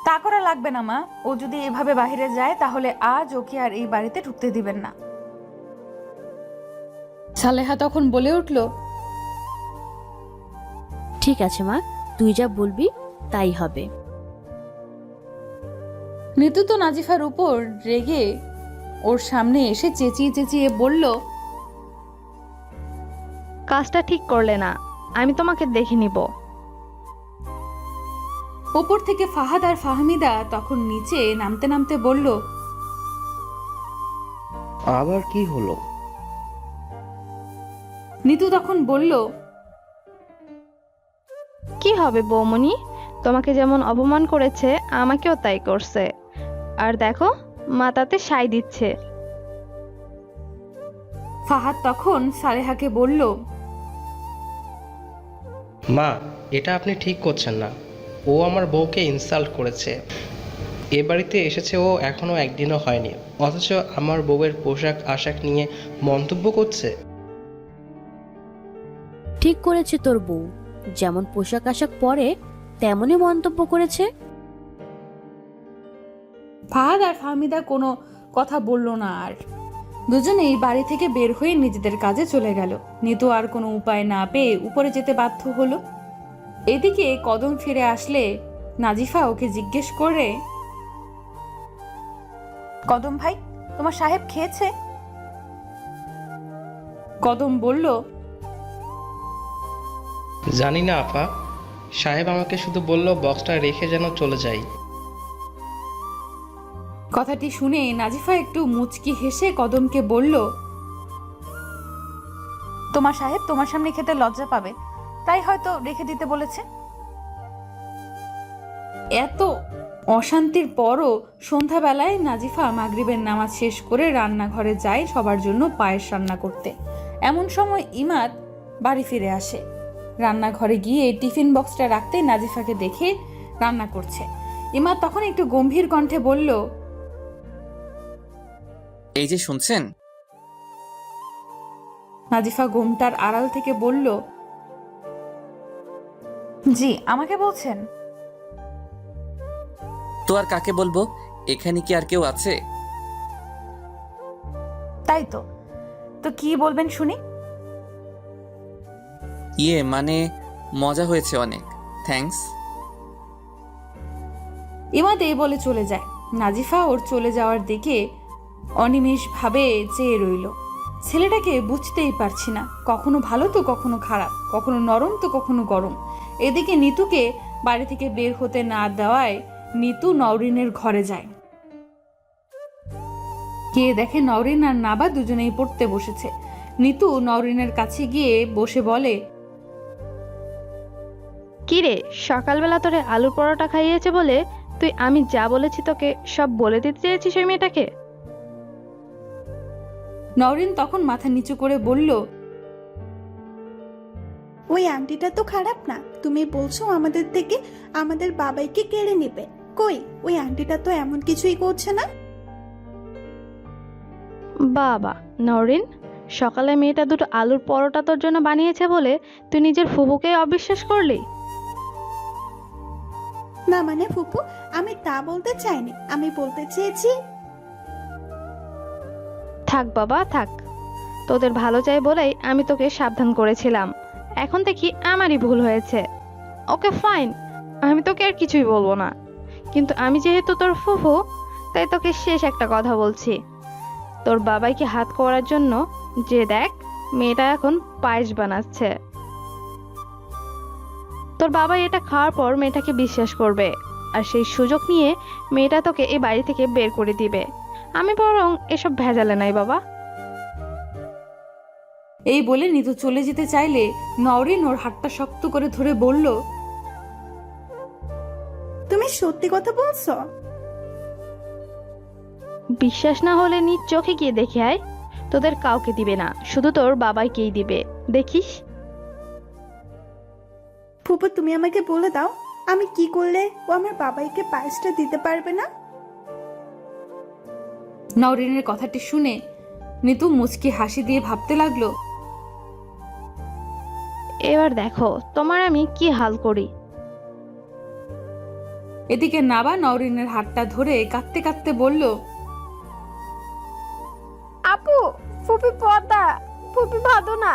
তা করা লাগবে না মা, ও যদি এভাবে বাইরে যায় তাহলে আজ ওকে আর এই বাড়িতে ঢুকতে দিবেন না। সালেহা তখন বলে উঠল, ঠিক আছে মা, তুই যা বলবি তাই হবে। নিতু তো নাজিফার উপর রেগে ওর সামনে এসে চেঁচিয়ে চেঁচিয়ে বলল, কাজটা ঠিক করলে না, আমি তোমাকে দেখে নিব। ওপর থেকে ফাহাদ আর ফাহমিদা তখন নিচে নামতে নামতে বলল, আবার কি হলো? নিতু তখন বলল, কি হবে বৌমনি, তোমাকে যেমন অপমান করেছে আমাকেও তাই করছে, আর দেখো মাথাতে সাই দিচ্ছে। ফাহাদ তখন সালেহাকে বলল, মা, এটা আপনি ঠিক করছেন না। ও আমার বউকে ইনসাল্ট করেছে। এ বাড়িতে এসেছে ও এখনও একদিনও হয়নি, অথচ আমার বউয়ের পোশাক আশাক নিয়ে মন্তব্য করছে। ঠিক করেছে তোর বউ, যেমন পোশাক আশাক পরে তেমনই মন্তব্য করেছে। ফাহাদ আর ফাহমিদা কোনো কথা বলল না আর। দুজনেই বাড়ি থেকে বের হয়ে নিজেদের কাজে চলে গেল। নিতু আর কোনো উপায় না পেয়ে উপরে যেতে বাধ্য হলো। এদিকে কদম ফিরে আসলে নাজিফা ওকে জিজ্ঞেস করে, কদম ভাই, তোমার সাহেব খেয়েছে? কদম বলল, জানি না আপা, সাহেব আমাকে শুধু বলল বক্সটা রেখে যেন চলে যাই। কথাটি শুনে নাজিফা একটু মুচকি হেসে কদমকে বলল, তোমার সাহেব তোমার সামনে খেতে লজ্জা পাবে, তাই হয়তো রেখে দিতে বলেছে। এত অশান্তির পরও সন্ধ্যাবেলায় নাজিফা মাগরিবের নামাজ শেষ করে রান্নাঘরে যায় সবার জন্য পায়েস রান্না করতে। এমন সময় ইমাদ বাড়ি ফিরে আসে। রান্নাঘরে গিয়ে টিফিন বক্সটা রাখতে নাজিফাকে দেখে রান্না করছে। ইমাদ তখন একটু গম্ভীর কণ্ঠে বলল, এই যে শুনছেন? নাজিফা ঘোমটার আড়াল থেকে বলল, জি, আমাকে বলছেন? তো আর কাকে বলবো, এখানে কি আর কেউ আছে? তাই তো, তো কি বলবেন শুনি? মানে মজা হয়েছে অনেক, থ্যাঙ্কস। ইমাদ এই বলে চলে যায়। নাজিফা ওর চলে যাওয়ার দিকে অনিমেষভাবে চেয়ে রইল। ছেলেটাকে বুঝতেই পারছি না, কখনো ভালো তো কখনো খারাপ, কখনো নরম তো কখনো গরম। এদিকে নিতুকে বাড়ি থেকে বের হতে না দেওয়ায় নিতু নওরিনের ঘরে যায়। গিয়ে দেখে নওরিন আর নাবা দুজনেই পড়তে বসেছে। নিতু নওরিনের কাছে গিয়ে বসে বলে, কি রে, সকালবেলা তোরে আলুর পরোটা খাইয়েছে বলে তুই আমি যা বলেছি তোকে সব বলে দিতে চেয়েছিস ওই মেয়েটাকে? নওরিন তখন মাথা নিচু করে বলল, ওই আন্টিটা তো খারাপ না, তুমি বলছো আমাদের থেকে আমাদের বাবাইকে কেড়ে নেবে। কই, ওই আন্টিটা তো এমন কিছুই করছে না। বাবা নরিন, সকালে মেয়েটা দুটো আলুর পরোটা তোর জন্য বানিয়েছে বলে তুই নিজের ফুফুকে অবিশ্বাস করলি? না মানে ফুপু, আমি তা বলতে চাইনি, আমি বলতে চেয়েছি। থাক বাবা থাক, তোদের ভালো চাই বলেই আমি তোকে সাবধান করেছিলাম। এখন দেখি আমারই ভুল হয়েছে। ওকে ফাইন, আমি তোকে আর কিছুই বলবো না, কিন্তু আমি যেহেতু তোর ফুফু তাই তোকে শেষ একটা কথা বলছি। তোর বাবাইকে হাত করার জন্য যে দেখ মেয়েটা এখন পায়েস বানাচ্ছে। তোর বাবা এটা খাওয়ার পর মেয়েটাকে বিশ্বাস করবে, আর সেই সুযোগ নিয়ে মেয়েটা তোকে এই বাড়ি থেকে বের করে দিবে। আমি বরং এসব ভেজালে নাই বাবা। এই বলে নিতু চলে যেতে চাইলে নওরিন ওর হাতটা শক্ত করে ধরে বলল, তুমি সত্যি কথা বলছো? বিশ্বাস না হলে নিজ চোখে গিয়ে দেখে আয়। তোদের কাউকে দিবে না, শুধু তোর বাবাইকেই দিবে, দেখিস। ফুপু, তুমি আমাকে বলে দাও, আমি কি করলে ও আমার বাবাইকে পায়েসটা দিতে পারবে না? নওরিনের কথাটি শুনে নিতু মুচকি হাসি দিয়ে ভাবতে লাগলো, এবার দেখো তোমার আমি কি হাল করি। এদিকে নাবা নওরিনের হাতটা ধরে কাঁদতে কাঁদতে বলল, আপু, ফুপি পদা, ফুপি ভাদো না।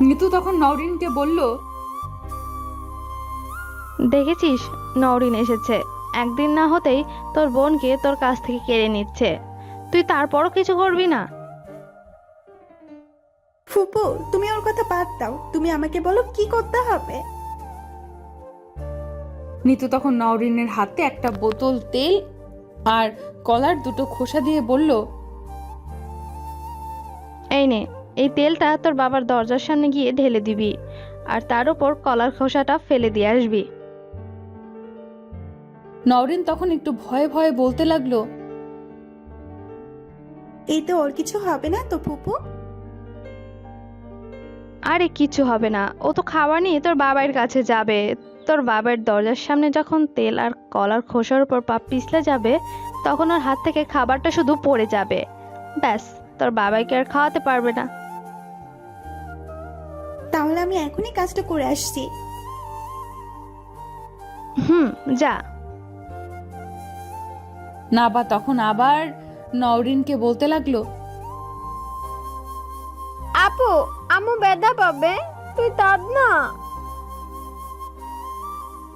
নিতু তখন নওরিনকে বলল, দেখেছিস নওরিন এসেছে, একদিন না হতেই তোর বোনকে তোর কাছ থেকে কেড়ে নিচ্ছে, তুই তারপরও কিছু করবি না? ফুপু, তুমি ওর কথা বাদ দাও, তুমি আমাকে বলো কি করতে হবে। নিতু তখন নওরিনের হাতে একটা বোতল তেল আর কলার দুটো খোসা দিয়ে বলল, এই নে, এই তেলটা তোর বাবার দরজার সামনে গিয়ে ঢেলে দিবি, আর তার উপর কলার খোসাটা ফেলে দিয়ে আসবি। নওরিন তখন একটু ভয়ে ভয়ে বলতে লাগলো, এই তো ওর কিছু হবে না তো ফুপু? আরে কিচ্ছু হবে না, ও তো খাবার নিয়ে তোর বাবার কাছে যাবে। তোর বাবার দরজার সামনে যখন তেল আর কলার খোসার উপর পা পিছলে যাবে, তখন ওর হাত থেকে খাবারটা শুধু পড়ে যাবে। ব্যাস, তোর বাবাকে আর খাওয়াতে পারবে না। তাহলে আমি এখনই কাজটা করে আসছি। যা। নাবা তখন আবার নওরিনকে বলতে লাগলো, আপু আম্মু ব্যথা পাবে, তুই তার না।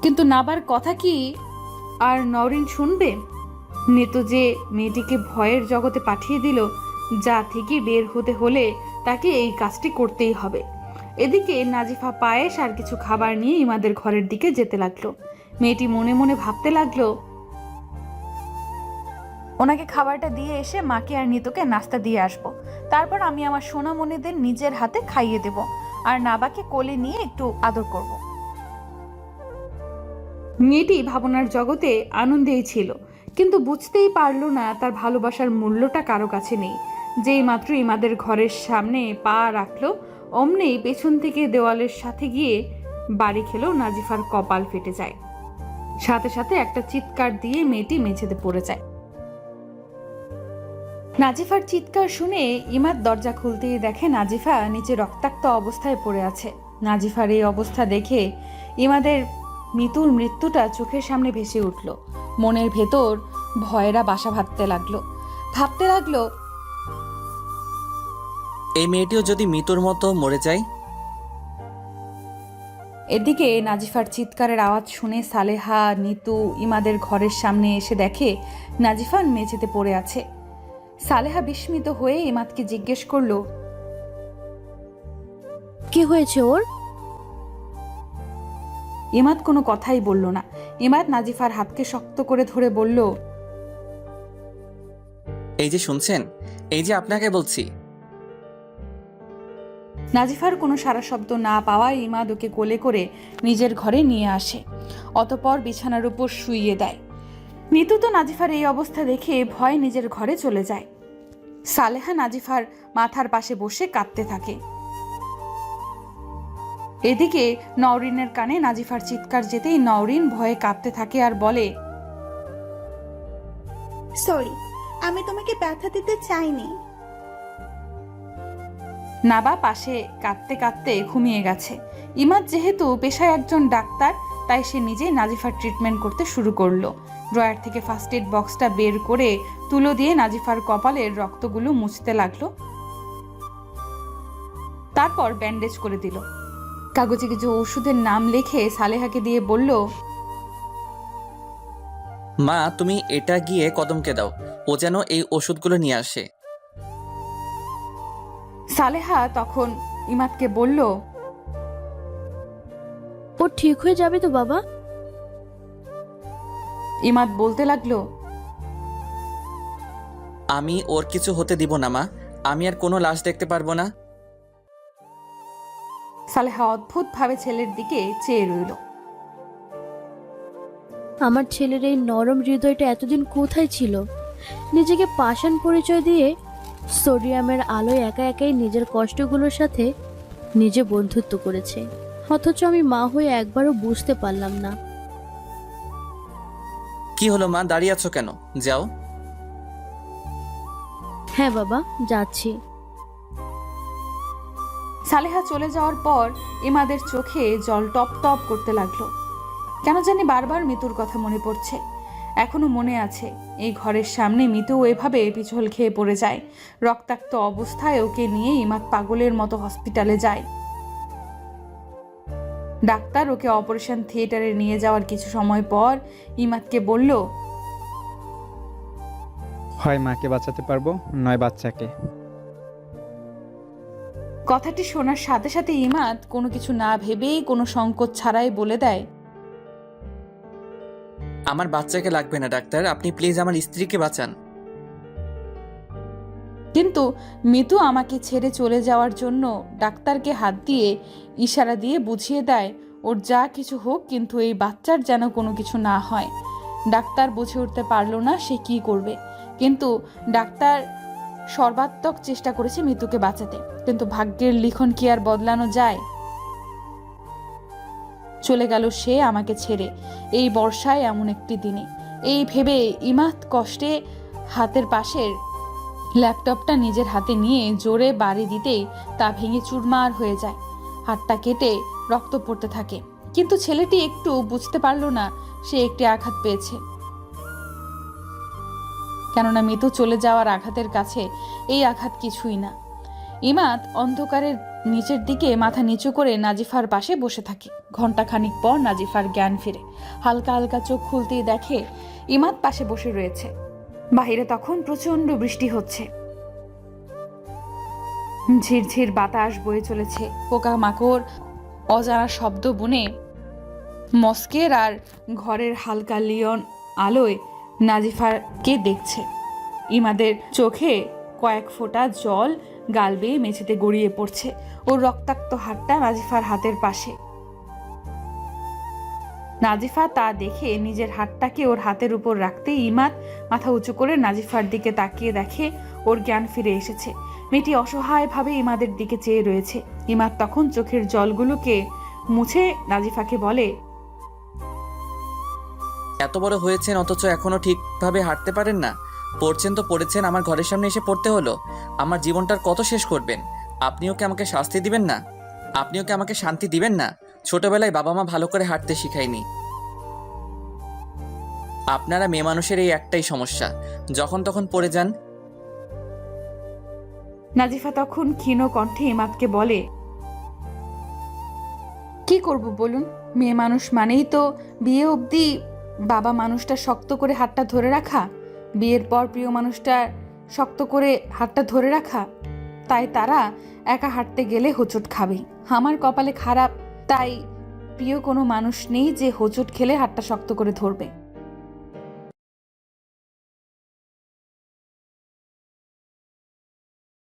কিন্তু নাবার কথা কি আর নওরিন শুনবে? নিতু যে মেয়েটিকে ভয়ের জগতে পাঠিয়ে দিল, যা থেকে বের হতে হলে তাকে এই কাজটি করতেই হবে। এদিকে নাজিফা পায়েস আর কিছু খাবার নিয়ে ইমাদের ঘরের দিকে যেতে লাগলো। মেয়েটি মনে মনে ভাবতে লাগলো, ওনাকে খাবারটা দিয়ে এসে মাকে আর নিতুকে নাস্তা দিয়ে আসবো, তারপর আমি আমার সোনামণিদের নিজের হাতে খাইয়ে দেব, আর নাবাকে কোলে নিয়ে একটু আদর করব। মেয়েটি ভাবনার জগতে আনন্দেই ছিল, কিন্তু বুঝতেই পারলো না তার ভালোবাসার মূল্যটা কারো কাছে নেই। যেই মাত্র ইমাদের ঘরের সামনে পা রাখলো, অমনেই পেছন থেকে দেওয়ালের সাথে গিয়ে বাড়ি খেলো নাজিফার কপাল ফেটে যায়। সাথে সাথে একটা চিৎকার দিয়ে মেয়েটি মেঝেতে পড়ে যায়। নাজিফার চিৎকার শুনে ইমাদ দরজা খুলতেই দেখে নাজিফা নিচে রক্তাক্ত অবস্থায় পড়ে আছে। নাজিফার এই অবস্থা দেখে ইমাদের মিতুর মৃত্যুটা চোখের সামনে ভেসে উঠল। মনের ভেতর ভয়েরা বাসা ভাবতে লাগলো, এই মেয়েটিও যদি মৃত্যুর মতো মরে যায়। এদিকে নাজিফার চিৎকারের আওয়াজ শুনে সালেহা, নিতু ইমাদের ঘরের সামনে এসে দেখে নাজিফা মেঝেতে পড়ে আছে। সালেহা বিস্মিত হয়ে ইমাদকে জিজ্ঞেস করলো, কি হয়েছে ওর? ইমাদ কোনো কথাই বলল না। ইমাদ নাজিফার হাতকে শক্ত করে ধরে বলল, এই যে শুনছেন, এই যে আপনাকে বলছি। নাজিফার কোনো সারা শব্দ না পাওয়ায় ইমাদ ওকে কোলে করে নিজের ঘরে নিয়ে আসে, অতঃপর বিছানার উপর শুইয়ে দেয়। নিতু তো নাজিফার এই অবস্থা দেখে ভয় নিজের ঘরে চলে যায়। সালেহা নাজিফার মাথার পাশে বসে কাঁদতে থাকে। এদিকে নওরিনের কানে নাজিফার চিৎকার যেতেই নওরিন ভয়ে কাঁদতে থাকে আর বলে, সরি, আমি তোমাকে ব্যথা দিতে চাইনি। নাবা পাশে কাঁদতে কাঁদতে ঘুমিয়ে গেছে। ইমাদ যেহেতু পেশায় একজন ডাক্তার, তাই সে নিজেই নাজিফার ট্রিটমেন্ট করতে শুরু করলো। ড্রয়ার থেকে ফার্স্ট এড বক্সটা বের করে তুলো দিয়ে নাজিফার কপালের রক্তগুলো মুছতে লাগলো, তারপর ব্যান্ডেজ করে দিল। কাগজে কিছু ওষুধের নাম লিখে সালেহাকে দিয়ে বলল, মা তুমি এটা গিয়ে কদমকে দাও, ও যেন এই ওষুধগুলো নিয়ে আসে। সালেহা তখন ইমাদকে বলল, ও ঠিক হয়ে যাবে তো বাবা? ইমাদ বলতে লাগলো, আমি ওর কিছু হতে দিব না মা, আমি আর কোনো লাশ দেখতে পারবো না। সালেহা অদ্ভুতভাবে ছেলের দিকে চেয়ে রইল। আমার ছেলের এই নরম হৃদয়টা এতদিন কোথায় ছিল? নিজেকে পাষাণ পরিচয় দিয়ে সোডিয়ামের আলোয় একা একাই নিজের কষ্টগুলোর সাথে নিজে বন্ধুত্ব করেছে, অথচ আমি মা হয়ে একবারও বুঝতে পারলাম না। কি হলো মা, দাঁড়িয়ে আছো কেন? যাও। হ্যাঁ বাবা, যাচ্ছি। সালেহা চলে যাওয়ার পর ইমাদের চোখে জল টপ টপ করতে লাগলো। কেন জানি বারবার মিতুর কথা মনে পড়ছে। এখনো মনে আছে এই ঘরের সামনে মিতু এভাবে পিছল খেয়ে পড়ে যায়। রক্তাক্ত অবস্থায় ওকে নিয়ে ইমাদ পাগলের মতো হসপিটালে যায়। ডাক্তার ওকে অপারেশন থিয়েটারে নিয়ে যাওয়ার কিছু সময় পর ইমাদকে বলল, হয় মাকে বাঁচাতে পারবো, নয় বাচ্চাকে। কথাটি শোনার সাথে সাথে ইমাদ কোনো কিছু না ভেবেই কোনো সংকোচ ছাড়াই বলে দেয়, আমার বাচ্চাকে লাগবে না ডাক্তার, আপনি প্লিজ আমার স্ত্রীকে বাঁচান। কিন্তু মিতু আমাকে ছেড়ে চলে যাওয়ার জন্য ডাক্তারকে হাত দিয়ে ইশারা দিয়ে বুঝিয়ে দেয় ওর যা কিছু হোক, কিন্তু এই বাচ্চার যেন কোনো কিছু না হয়। ডাক্তার বুঝে উঠতে পারলো না সে কি করবে, কিন্তু ডাক্তার সর্বাত্মক চেষ্টা করেছে মিতুকে বাঁচাতে, কিন্তু ভাগ্যের লিখন কি আর বদলানো যায়? চলে গেল সে আমাকে ছেড়ে এই বর্ষায় এমন একটি দিনে। এই ভেবে ইমাত কষ্টে হাতের পাশের ল্যাপটপটা নিজের হাতে নিয়ে জোরে বাড়ি দিতেই তা ভেঙে চুরমার হয়ে যায়। হাতটা কেটে রক্ত পড়তে থাকে, কিন্তু ছেলেটি একটু বুঝতে পারল না সে একটি আঘাত পেয়েছে, কেননা মিতু চলে যাওয়ার আঘাতের কাছে এই আঘাত কিছুই না। ইমাত অন্ধকারের নিচের দিকে মাথা নিচু করে নাজিফার পাশে বসে থাকে। ঘন্টাখানিক পর নাজিফার জ্ঞান ফিরে, হালকা হালকা চোখ খুলতেই দেখে ইমাত পাশে বসে রয়েছে। বাহিরে তখন প্রচন্ড বৃষ্টি হচ্ছে, ঝিরঝির বাতাস বয়ে চলেছে। পোকামাকড় অজানা শব্দ বুনে মস্কের আর ঘরের হালকা লিয়ন আলোয় নাজিফাকে দেখছে। ইমাদের চোখে কয়েক ফোঁটা জল গাল বেয়ে মেঝেতে গড়িয়ে পড়ছে। ওর রক্তাক্ত হাতটা নাজিফার হাতের পাশে। নাজিফা তা দেখে নিজের হাতটাকে ওর হাতের উপর রাখতে ইমাদ মাথা উঁচু করে নাজিফার দিকে তাকিয়ে দেখে ওর জ্ঞান ফিরে এসেছে। মেয়েটি অসহায়ভাবে ইমাদের দিকে চেয়ে রয়েছে। ইমাদ তখন চোখের জলগুলোকে মুছে নাজিফাকে বলে, এত বড় হয়েছেন অথচ এখনো ঠিকভাবে হাঁটতে পারেন না। পড়ছেন তো পড়েছেন, আমার ঘরের সামনে এসে পড়তে হলো। আমার জীবনটার কত শেষ করবেন? আপনিও কি আমাকে শাস্তি দিবেন না? আপনিও কি আমাকে শান্তি দিবেন না? ছোটবেলায় বাবা মা ভালো করে হাঁটতে শিখায়নি। আপনারা মেয়ে মানুষের এই একটাই সমস্যা, যখন তখন পড়ে যান। নাজিফা তখন ক্ষীণ কণ্ঠে ইমাদকে বলে, কি করব বলুন? মেয়ে মানুষ মানেই তো বিয়ে অবধি বাবা মানুষটা শক্ত করে হাতটা ধরে রাখা, বিয়ের পর প্রিয় মানুষটা শক্ত করে হাতটা ধরে রাখা। তাই তারা একা হাঁটতে গেলে হোঁচট খাবে। আমার কপালে খারাপ, তাই প্রিয় কোনো মানুষ নেই যে হোঁচট খেলে হাতটা শক্ত করে ধরবে।